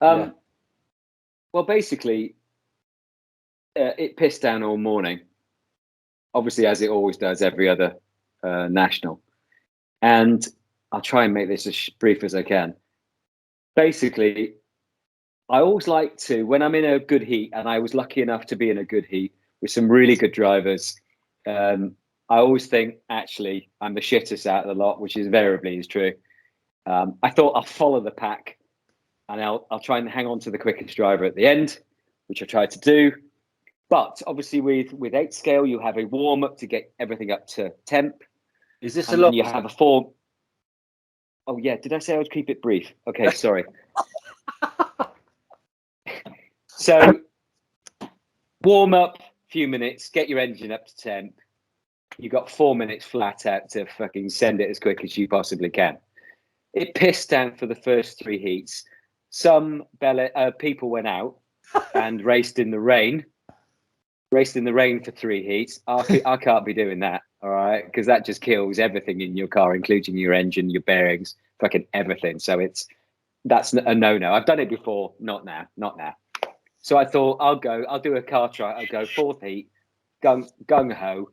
Yeah. Well, basically, it pissed down all morning. Obviously, as it always does every other national. And I'll try and make this as brief as I can. Basically, I always like to, when I'm in a good heat, and I was lucky enough to be in a good heat with some really good drivers, I always think, actually, I'm the shittest out of the lot, which invariably is true. I thought I'll follow the pack and I'll try and hang on to the quickest driver at the end, which I tried to do. But obviously with 8 scale, you have a warm up to get everything up to temp. Is this a And lot? then you have a form. Oh yeah, did I say I would keep it brief? Okay, sorry. So warm up, few minutes, get your engine up to temp. You got 4 minutes flat out to fucking send it as quick as you possibly can. It pissed down for the first 3 heats. Some people went out and raced in the rain. Raced in the rain for 3 heats. I can't be doing that, all right? Because that just kills everything in your car, including your engine, your bearings, fucking everything. So that's a no-no. I've done it before, not now. So I thought I'll do a car try. I'll go 4th heat, gung ho.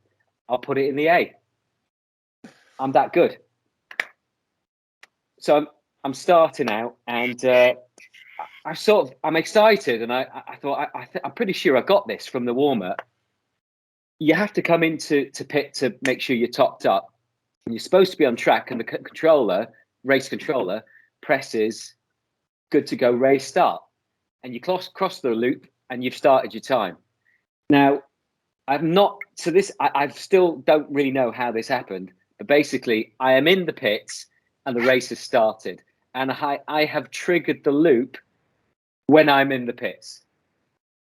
I'll put it in the A. I'm that good. So I'm starting out, and I'm excited, and I thought I'm pretty sure I got this from the warm up. You have to come into pit to make sure you're topped up, and you're supposed to be on track, and the race controller presses good to go, race start, and you cross the loop, and you've started your time. Now, I still don't really know how this happened, but basically I am in the pits and the race has started, and I have triggered the loop when I'm in the pits.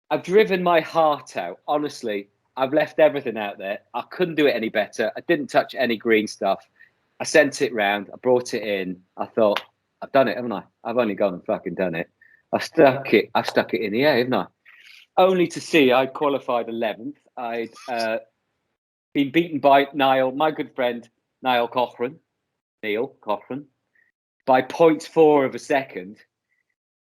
I've driven my heart out. Honestly, I've left everything out there. I couldn't do it any better. I didn't touch any green stuff. I sent it round. I brought it in. I thought, I've done it, haven't I? I've only gone and fucking done it. I've stuck it in the air, haven't I? Only to see I qualified 11th. I'd been beaten by Niall, my good friend, Neil Cochran, by 0.4 of a second.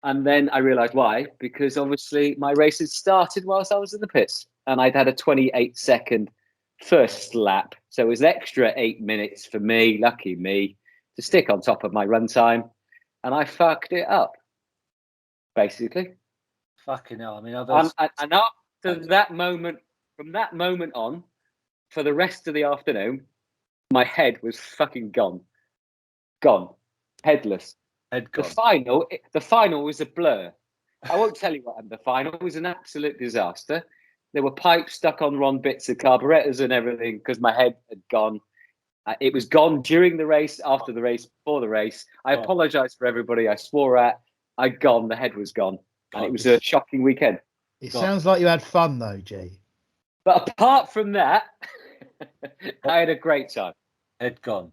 And then I realised why, because obviously my race had started whilst I was in the pits, and I'd had a 28-second first lap. So it was an extra 8 minutes for me, lucky me, to stick on top of my run time. And I fucked it up, basically. Fucking hell. I mean, and after that moment, from that moment on, for the rest of the afternoon, my head was fucking gone. Headless. The final was a blur. I won't tell you what happened. The final was an absolute disaster. There were pipes stuck on wrong bits of carburetors and everything because my head had gone. It was gone during the race, after the race, before the race. I apologise for everybody I swore at. I'd gone. The head was gone. And it was a shocking weekend. It sounds like you had fun though, G. But apart from that, I had a great time. Head gone.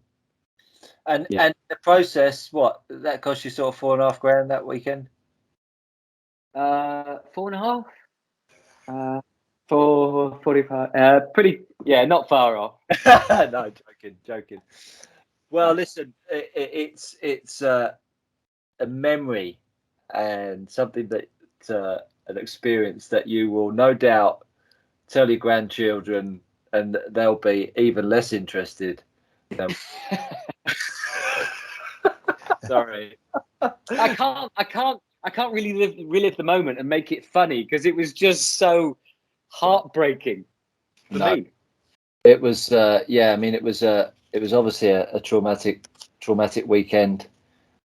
And the process, what that cost you, sort of $4,500 that weekend? 4.5. 445. Not far off. No, joking. Well, listen, it's a memory and something that an experience that you will no doubt tell your grandchildren, and they'll be even less interested. Sorry, I can't really relive the moment and make it funny because it was just so heartbreaking for me. It was, it was obviously a traumatic weekend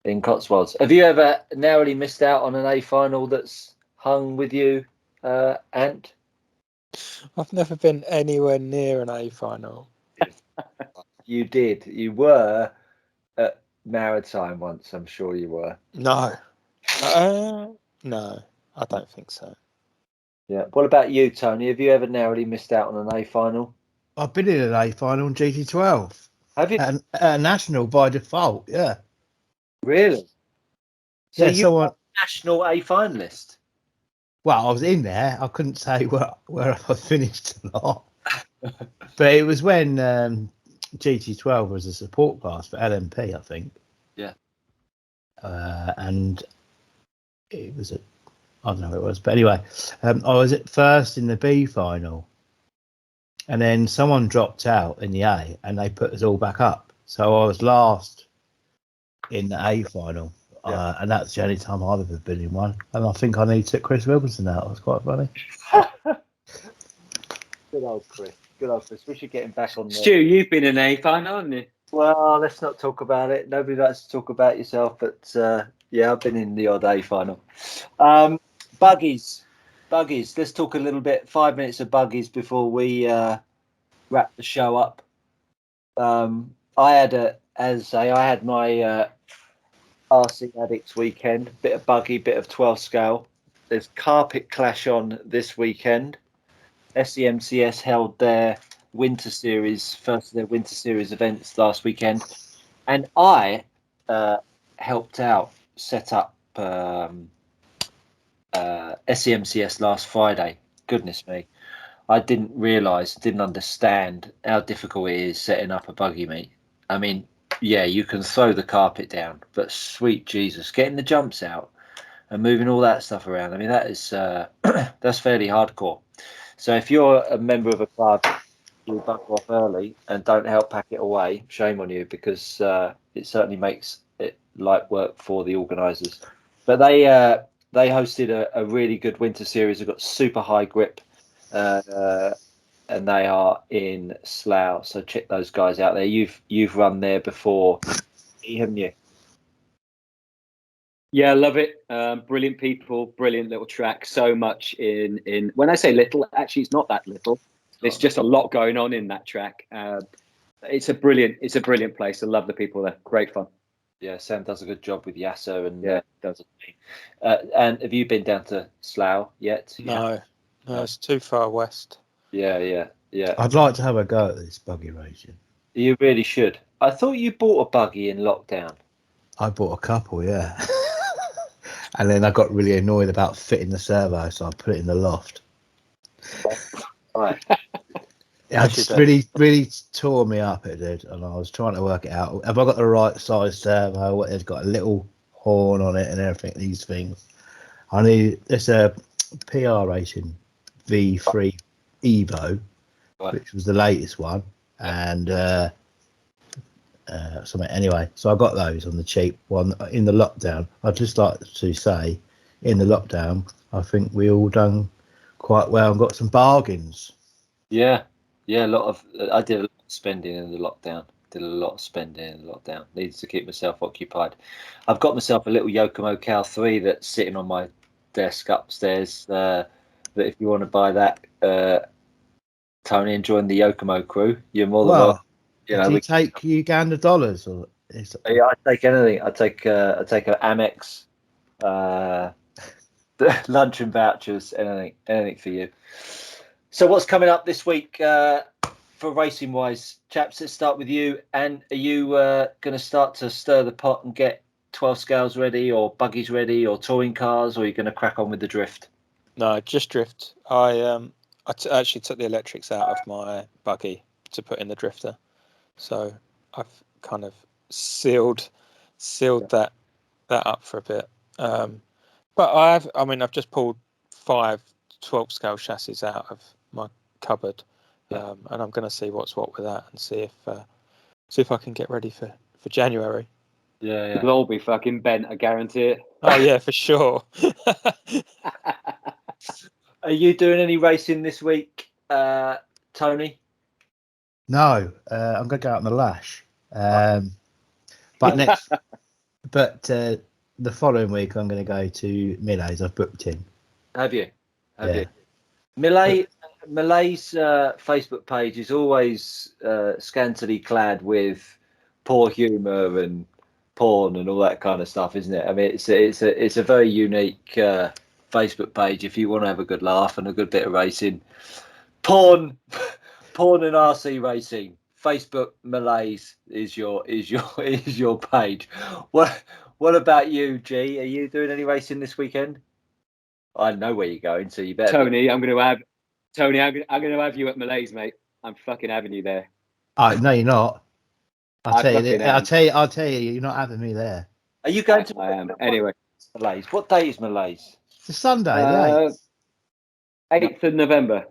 in Cotswolds. Have you ever narrowly missed out on an A final that's hung with you, Ant? I've never been anywhere near an A final. You did. You were at Maritime once. I'm sure you were. No. No, I don't think so. Yeah. What about you, Tony? Have you ever narrowly missed out on an A final? I've been in an A final on GT12. Have you And national by default, yeah. really? So Yeah, you someone. were a national A finalist. Well, I was in there. I couldn't say where I finished or not. But it was when GT12 was a support class for LMP, I think. Yeah. And it was I don't know who it was. But anyway, I was at first in the B final. And then someone dropped out in the A and they put us all back up. So I was last in the A final. Yeah. And that's the only time I've ever been in one. And I think I need to took Chris Wilkinson out. It was quite funny. Good old Chris. Good old Chris. We should get him back on there. Stu, you've been in a final, haven't you? Well, let's not talk about it. Nobody likes to talk about yourself, but yeah, I've been in the odd A final. Buggies. Let's talk a little bit. 5 minutes of buggies before we wrap the show up. I had my RC Addicts weekend. Bit of buggy, bit of 12 scale. There's Carpet Clash on this weekend. SEMCS held their winter series, first of their winter series events last weekend, and I helped out set up SEMCS last Friday. Goodness me, I didn't understand how difficult it is setting up a buggy meet. I mean, yeah, you can throw the carpet down, but sweet Jesus, getting the jumps out and moving all that stuff around. I mean, that is that's fairly hardcore. So if you're a member of a club, you buck off early and don't help pack it away, shame on you, because it certainly makes it light work for the organisers. But they hosted a really good winter series. They've got super high grip, and they are in Slough. So check those guys out there. You've run there before, haven't you? Yeah, I love it. Brilliant people, brilliant little track. So much in. When I say little, actually, it's not that little. There's just a lot going on in that track. It's a brilliant place. I love the people there. Great fun. Yeah, Sam does a good job with Yasso, and Yeah, does. And have you been down to Slough yet? No, it's too far west. Yeah. I'd like to have a go at this buggy racing. You really should. I thought you bought a buggy in lockdown. I bought a couple, yeah. And then I got really annoyed about fitting the servo, so I put it in the loft. Right. It just really tore me up, it did. And I was trying to work it out. Have I got the right size servo? What, it's got a little horn on it and everything, these things. It's a PR Racing V3 Evo, which was the latest one. And something anyway, so I got those on the cheap one in the lockdown. I'd just like to say, in the lockdown, I think we all done quite well and got some bargains. Yeah, I did a lot of spending in the lockdown. Needed to keep myself occupied. I've got myself a little Yokomo Cal 3 that's sitting on my desk upstairs. That if you want to buy that, Tony, and join the Yokomo crew, you're more than welcome. Do you take Uganda dollars or? Yeah, I take anything. I take an Amex, lunch and vouchers, anything for you. So what's coming up this week for racing wise, chaps? Let's start with you. And are you going to start to stir the pot and get 12 scales ready, or buggies ready, or touring cars, or are you going to crack on with the drift? No, just drift. I actually took the electrics out of my buggy to put in the drifter. So I've kind of sealed that up for a bit. But I've just pulled 5 12 scale chassis out of my cupboard, and I'm going to see what's what with that and see if I can get ready for January. Yeah. It'll all be fucking bent, I guarantee it. Oh yeah, for sure. Are you doing any racing this week, Tony? No, I'm going to go out on the lash. But the following week I'm going to go to Millays. I've booked in. Have you? Yeah. Millet, Malay's Facebook page is always scantily clad with poor humour and porn and all that kind of stuff, isn't it? I mean, it's a very unique Facebook page if you want to have a good laugh and a good bit of racing. Porn and RC racing. Facebook Malays is your page. What about you, G? Are you doing any racing this weekend? I know where you're going, so you better. Tony, I'm going to have you at Malays, mate. I'm fucking having you there. No, you're not. I'll tell you, you're not having me there. Are you going to? I am. Anyway, Malays. What day is Malays? It's a Sunday, the 8th of November.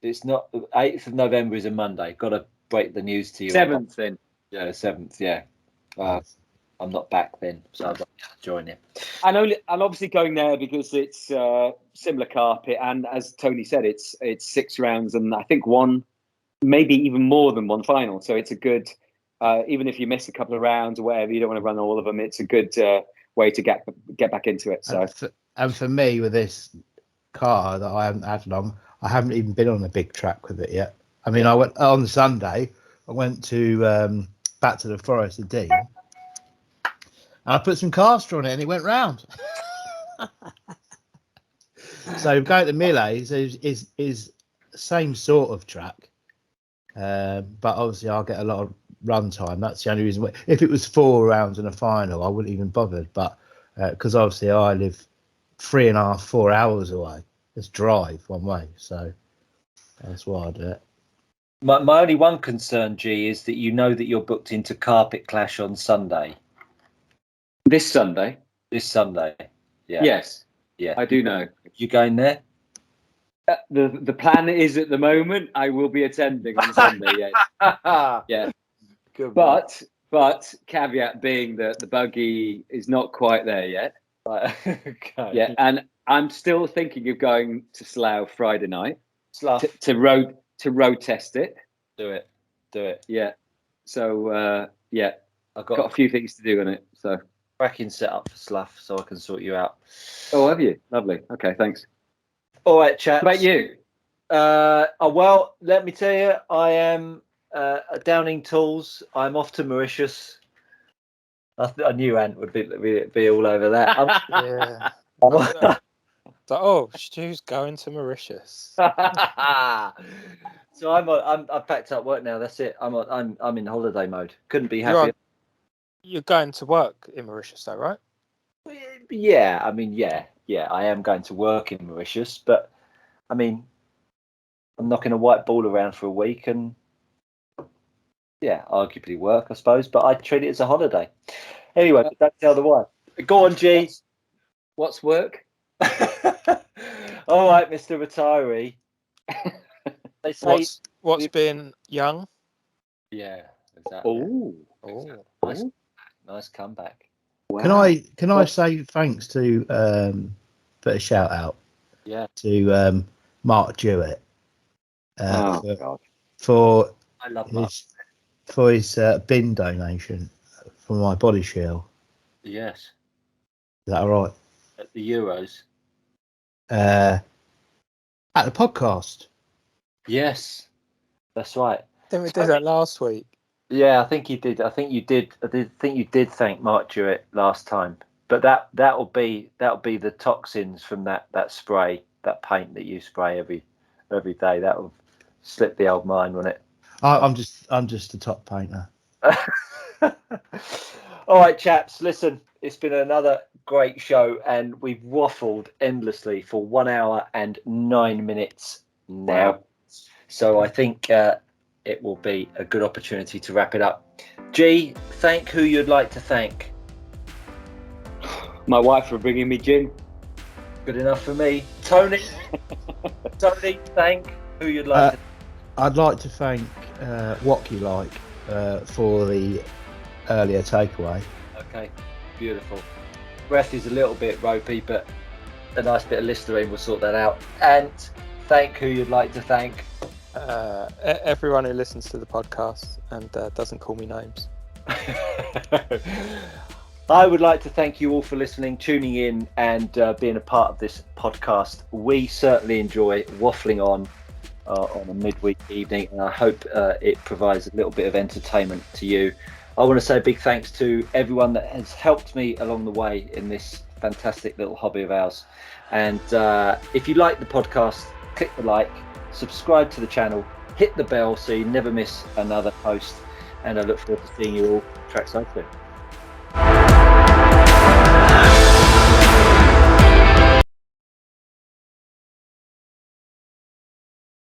It's not. 8th of November is a Monday. Got to break the news to you. 7th then. Yeah, 7th. Yeah. I'm not back then, so I'll join you. I'm obviously going there because it's similar carpet, and as Tony said, it's 6 rounds, and I think one, maybe even more than one final. So it's a good, even if you miss a couple of rounds or whatever, you don't want to run all of them. It's a good way to get back into it. So and for me, with this car that I haven't had long, I haven't even been on a big track with it yet. I mean, I went on Sunday. I went to back to the Forest of Dean. And I put some caster on it and it went round. So going to Millais is the same sort of track. But obviously I'll get a lot of run time. That's the only reason. If it was 4 rounds and a final, I wouldn't even bother. But because obviously I live 3.5, 4 hours away. It's drive one way. So that's why I do it. My only one concern, G, is that you know that you're booked into Carpet Clash on Sunday. This Sunday. Yeah. Yes. Yeah. I do know. You going there? The plan is at the moment I will be attending on Sunday. Yeah. Yeah. Good. But caveat being that the buggy is not quite there yet. Right. Okay. Yeah, and I'm still thinking of going to Slough Friday night to road test it. Do it. Yeah. So yeah, I've got a few things to do on it. So cracking set up for Slough, so I can sort you out. Oh, have you? Lovely. Okay, thanks. All right, chaps. What about you? Well, let me tell you, I am downing tools. I'm off to Mauritius. I knew Ant would be all over that. Yeah. Stu's going to Mauritius. So I've packed up work now. That's it. I'm in holiday mode. Couldn't be happier. You're going to work in Mauritius, though, right? Yeah. I mean, yeah. I am going to work in Mauritius, but I mean, I'm knocking a white ball around for a week, and yeah, arguably work, I suppose. But I treat it as a holiday. Anyway, don't tell the wife. Go on, G. What's work? All right, Mr. Retiree. They say what's being young? Yeah, exactly. Oh, nice comeback. Wow. Can I say thanks to put a shout out? Yeah. To Mark Jewett. For I love Mark. For his bin donation for my body shield. Yes. Is that all right? At the Euros. At the podcast. Yes, that's right. I think we did that last week. Yeah, I think you did. I think you did thank Mark Jewett last time. But that'll be the toxins from that spray, that paint that you spray every day. That'll slip the old mind, won't it? I'm just a top painter. All right, chaps. Listen, it's been another great show, and we've waffled endlessly for 1 hour and 9 minutes now. Wow. So I think it will be a good opportunity to wrap it up. G, thank who you'd like to thank. My wife for bringing me gin. Good enough for me. Tony, thank who you'd like to. I'd like to thank What You Like for the earlier takeaway. Okay, beautiful. Breath is a little bit ropey, but a nice bit of Listerine will sort that out. And thank who you'd like to thank. Everyone who listens to the podcast and doesn't call me names. I would like to thank you all for listening, tuning in, and being a part of this podcast. We certainly enjoy waffling on on a midweek evening, and I hope it provides a little bit of entertainment to you. I want to say a big thanks to everyone that has helped me along the way in this fantastic little hobby of ours. And if you like the podcast, click the like, subscribe to the channel, hit the bell so you never miss another post, and I look forward to seeing you all trackside soon.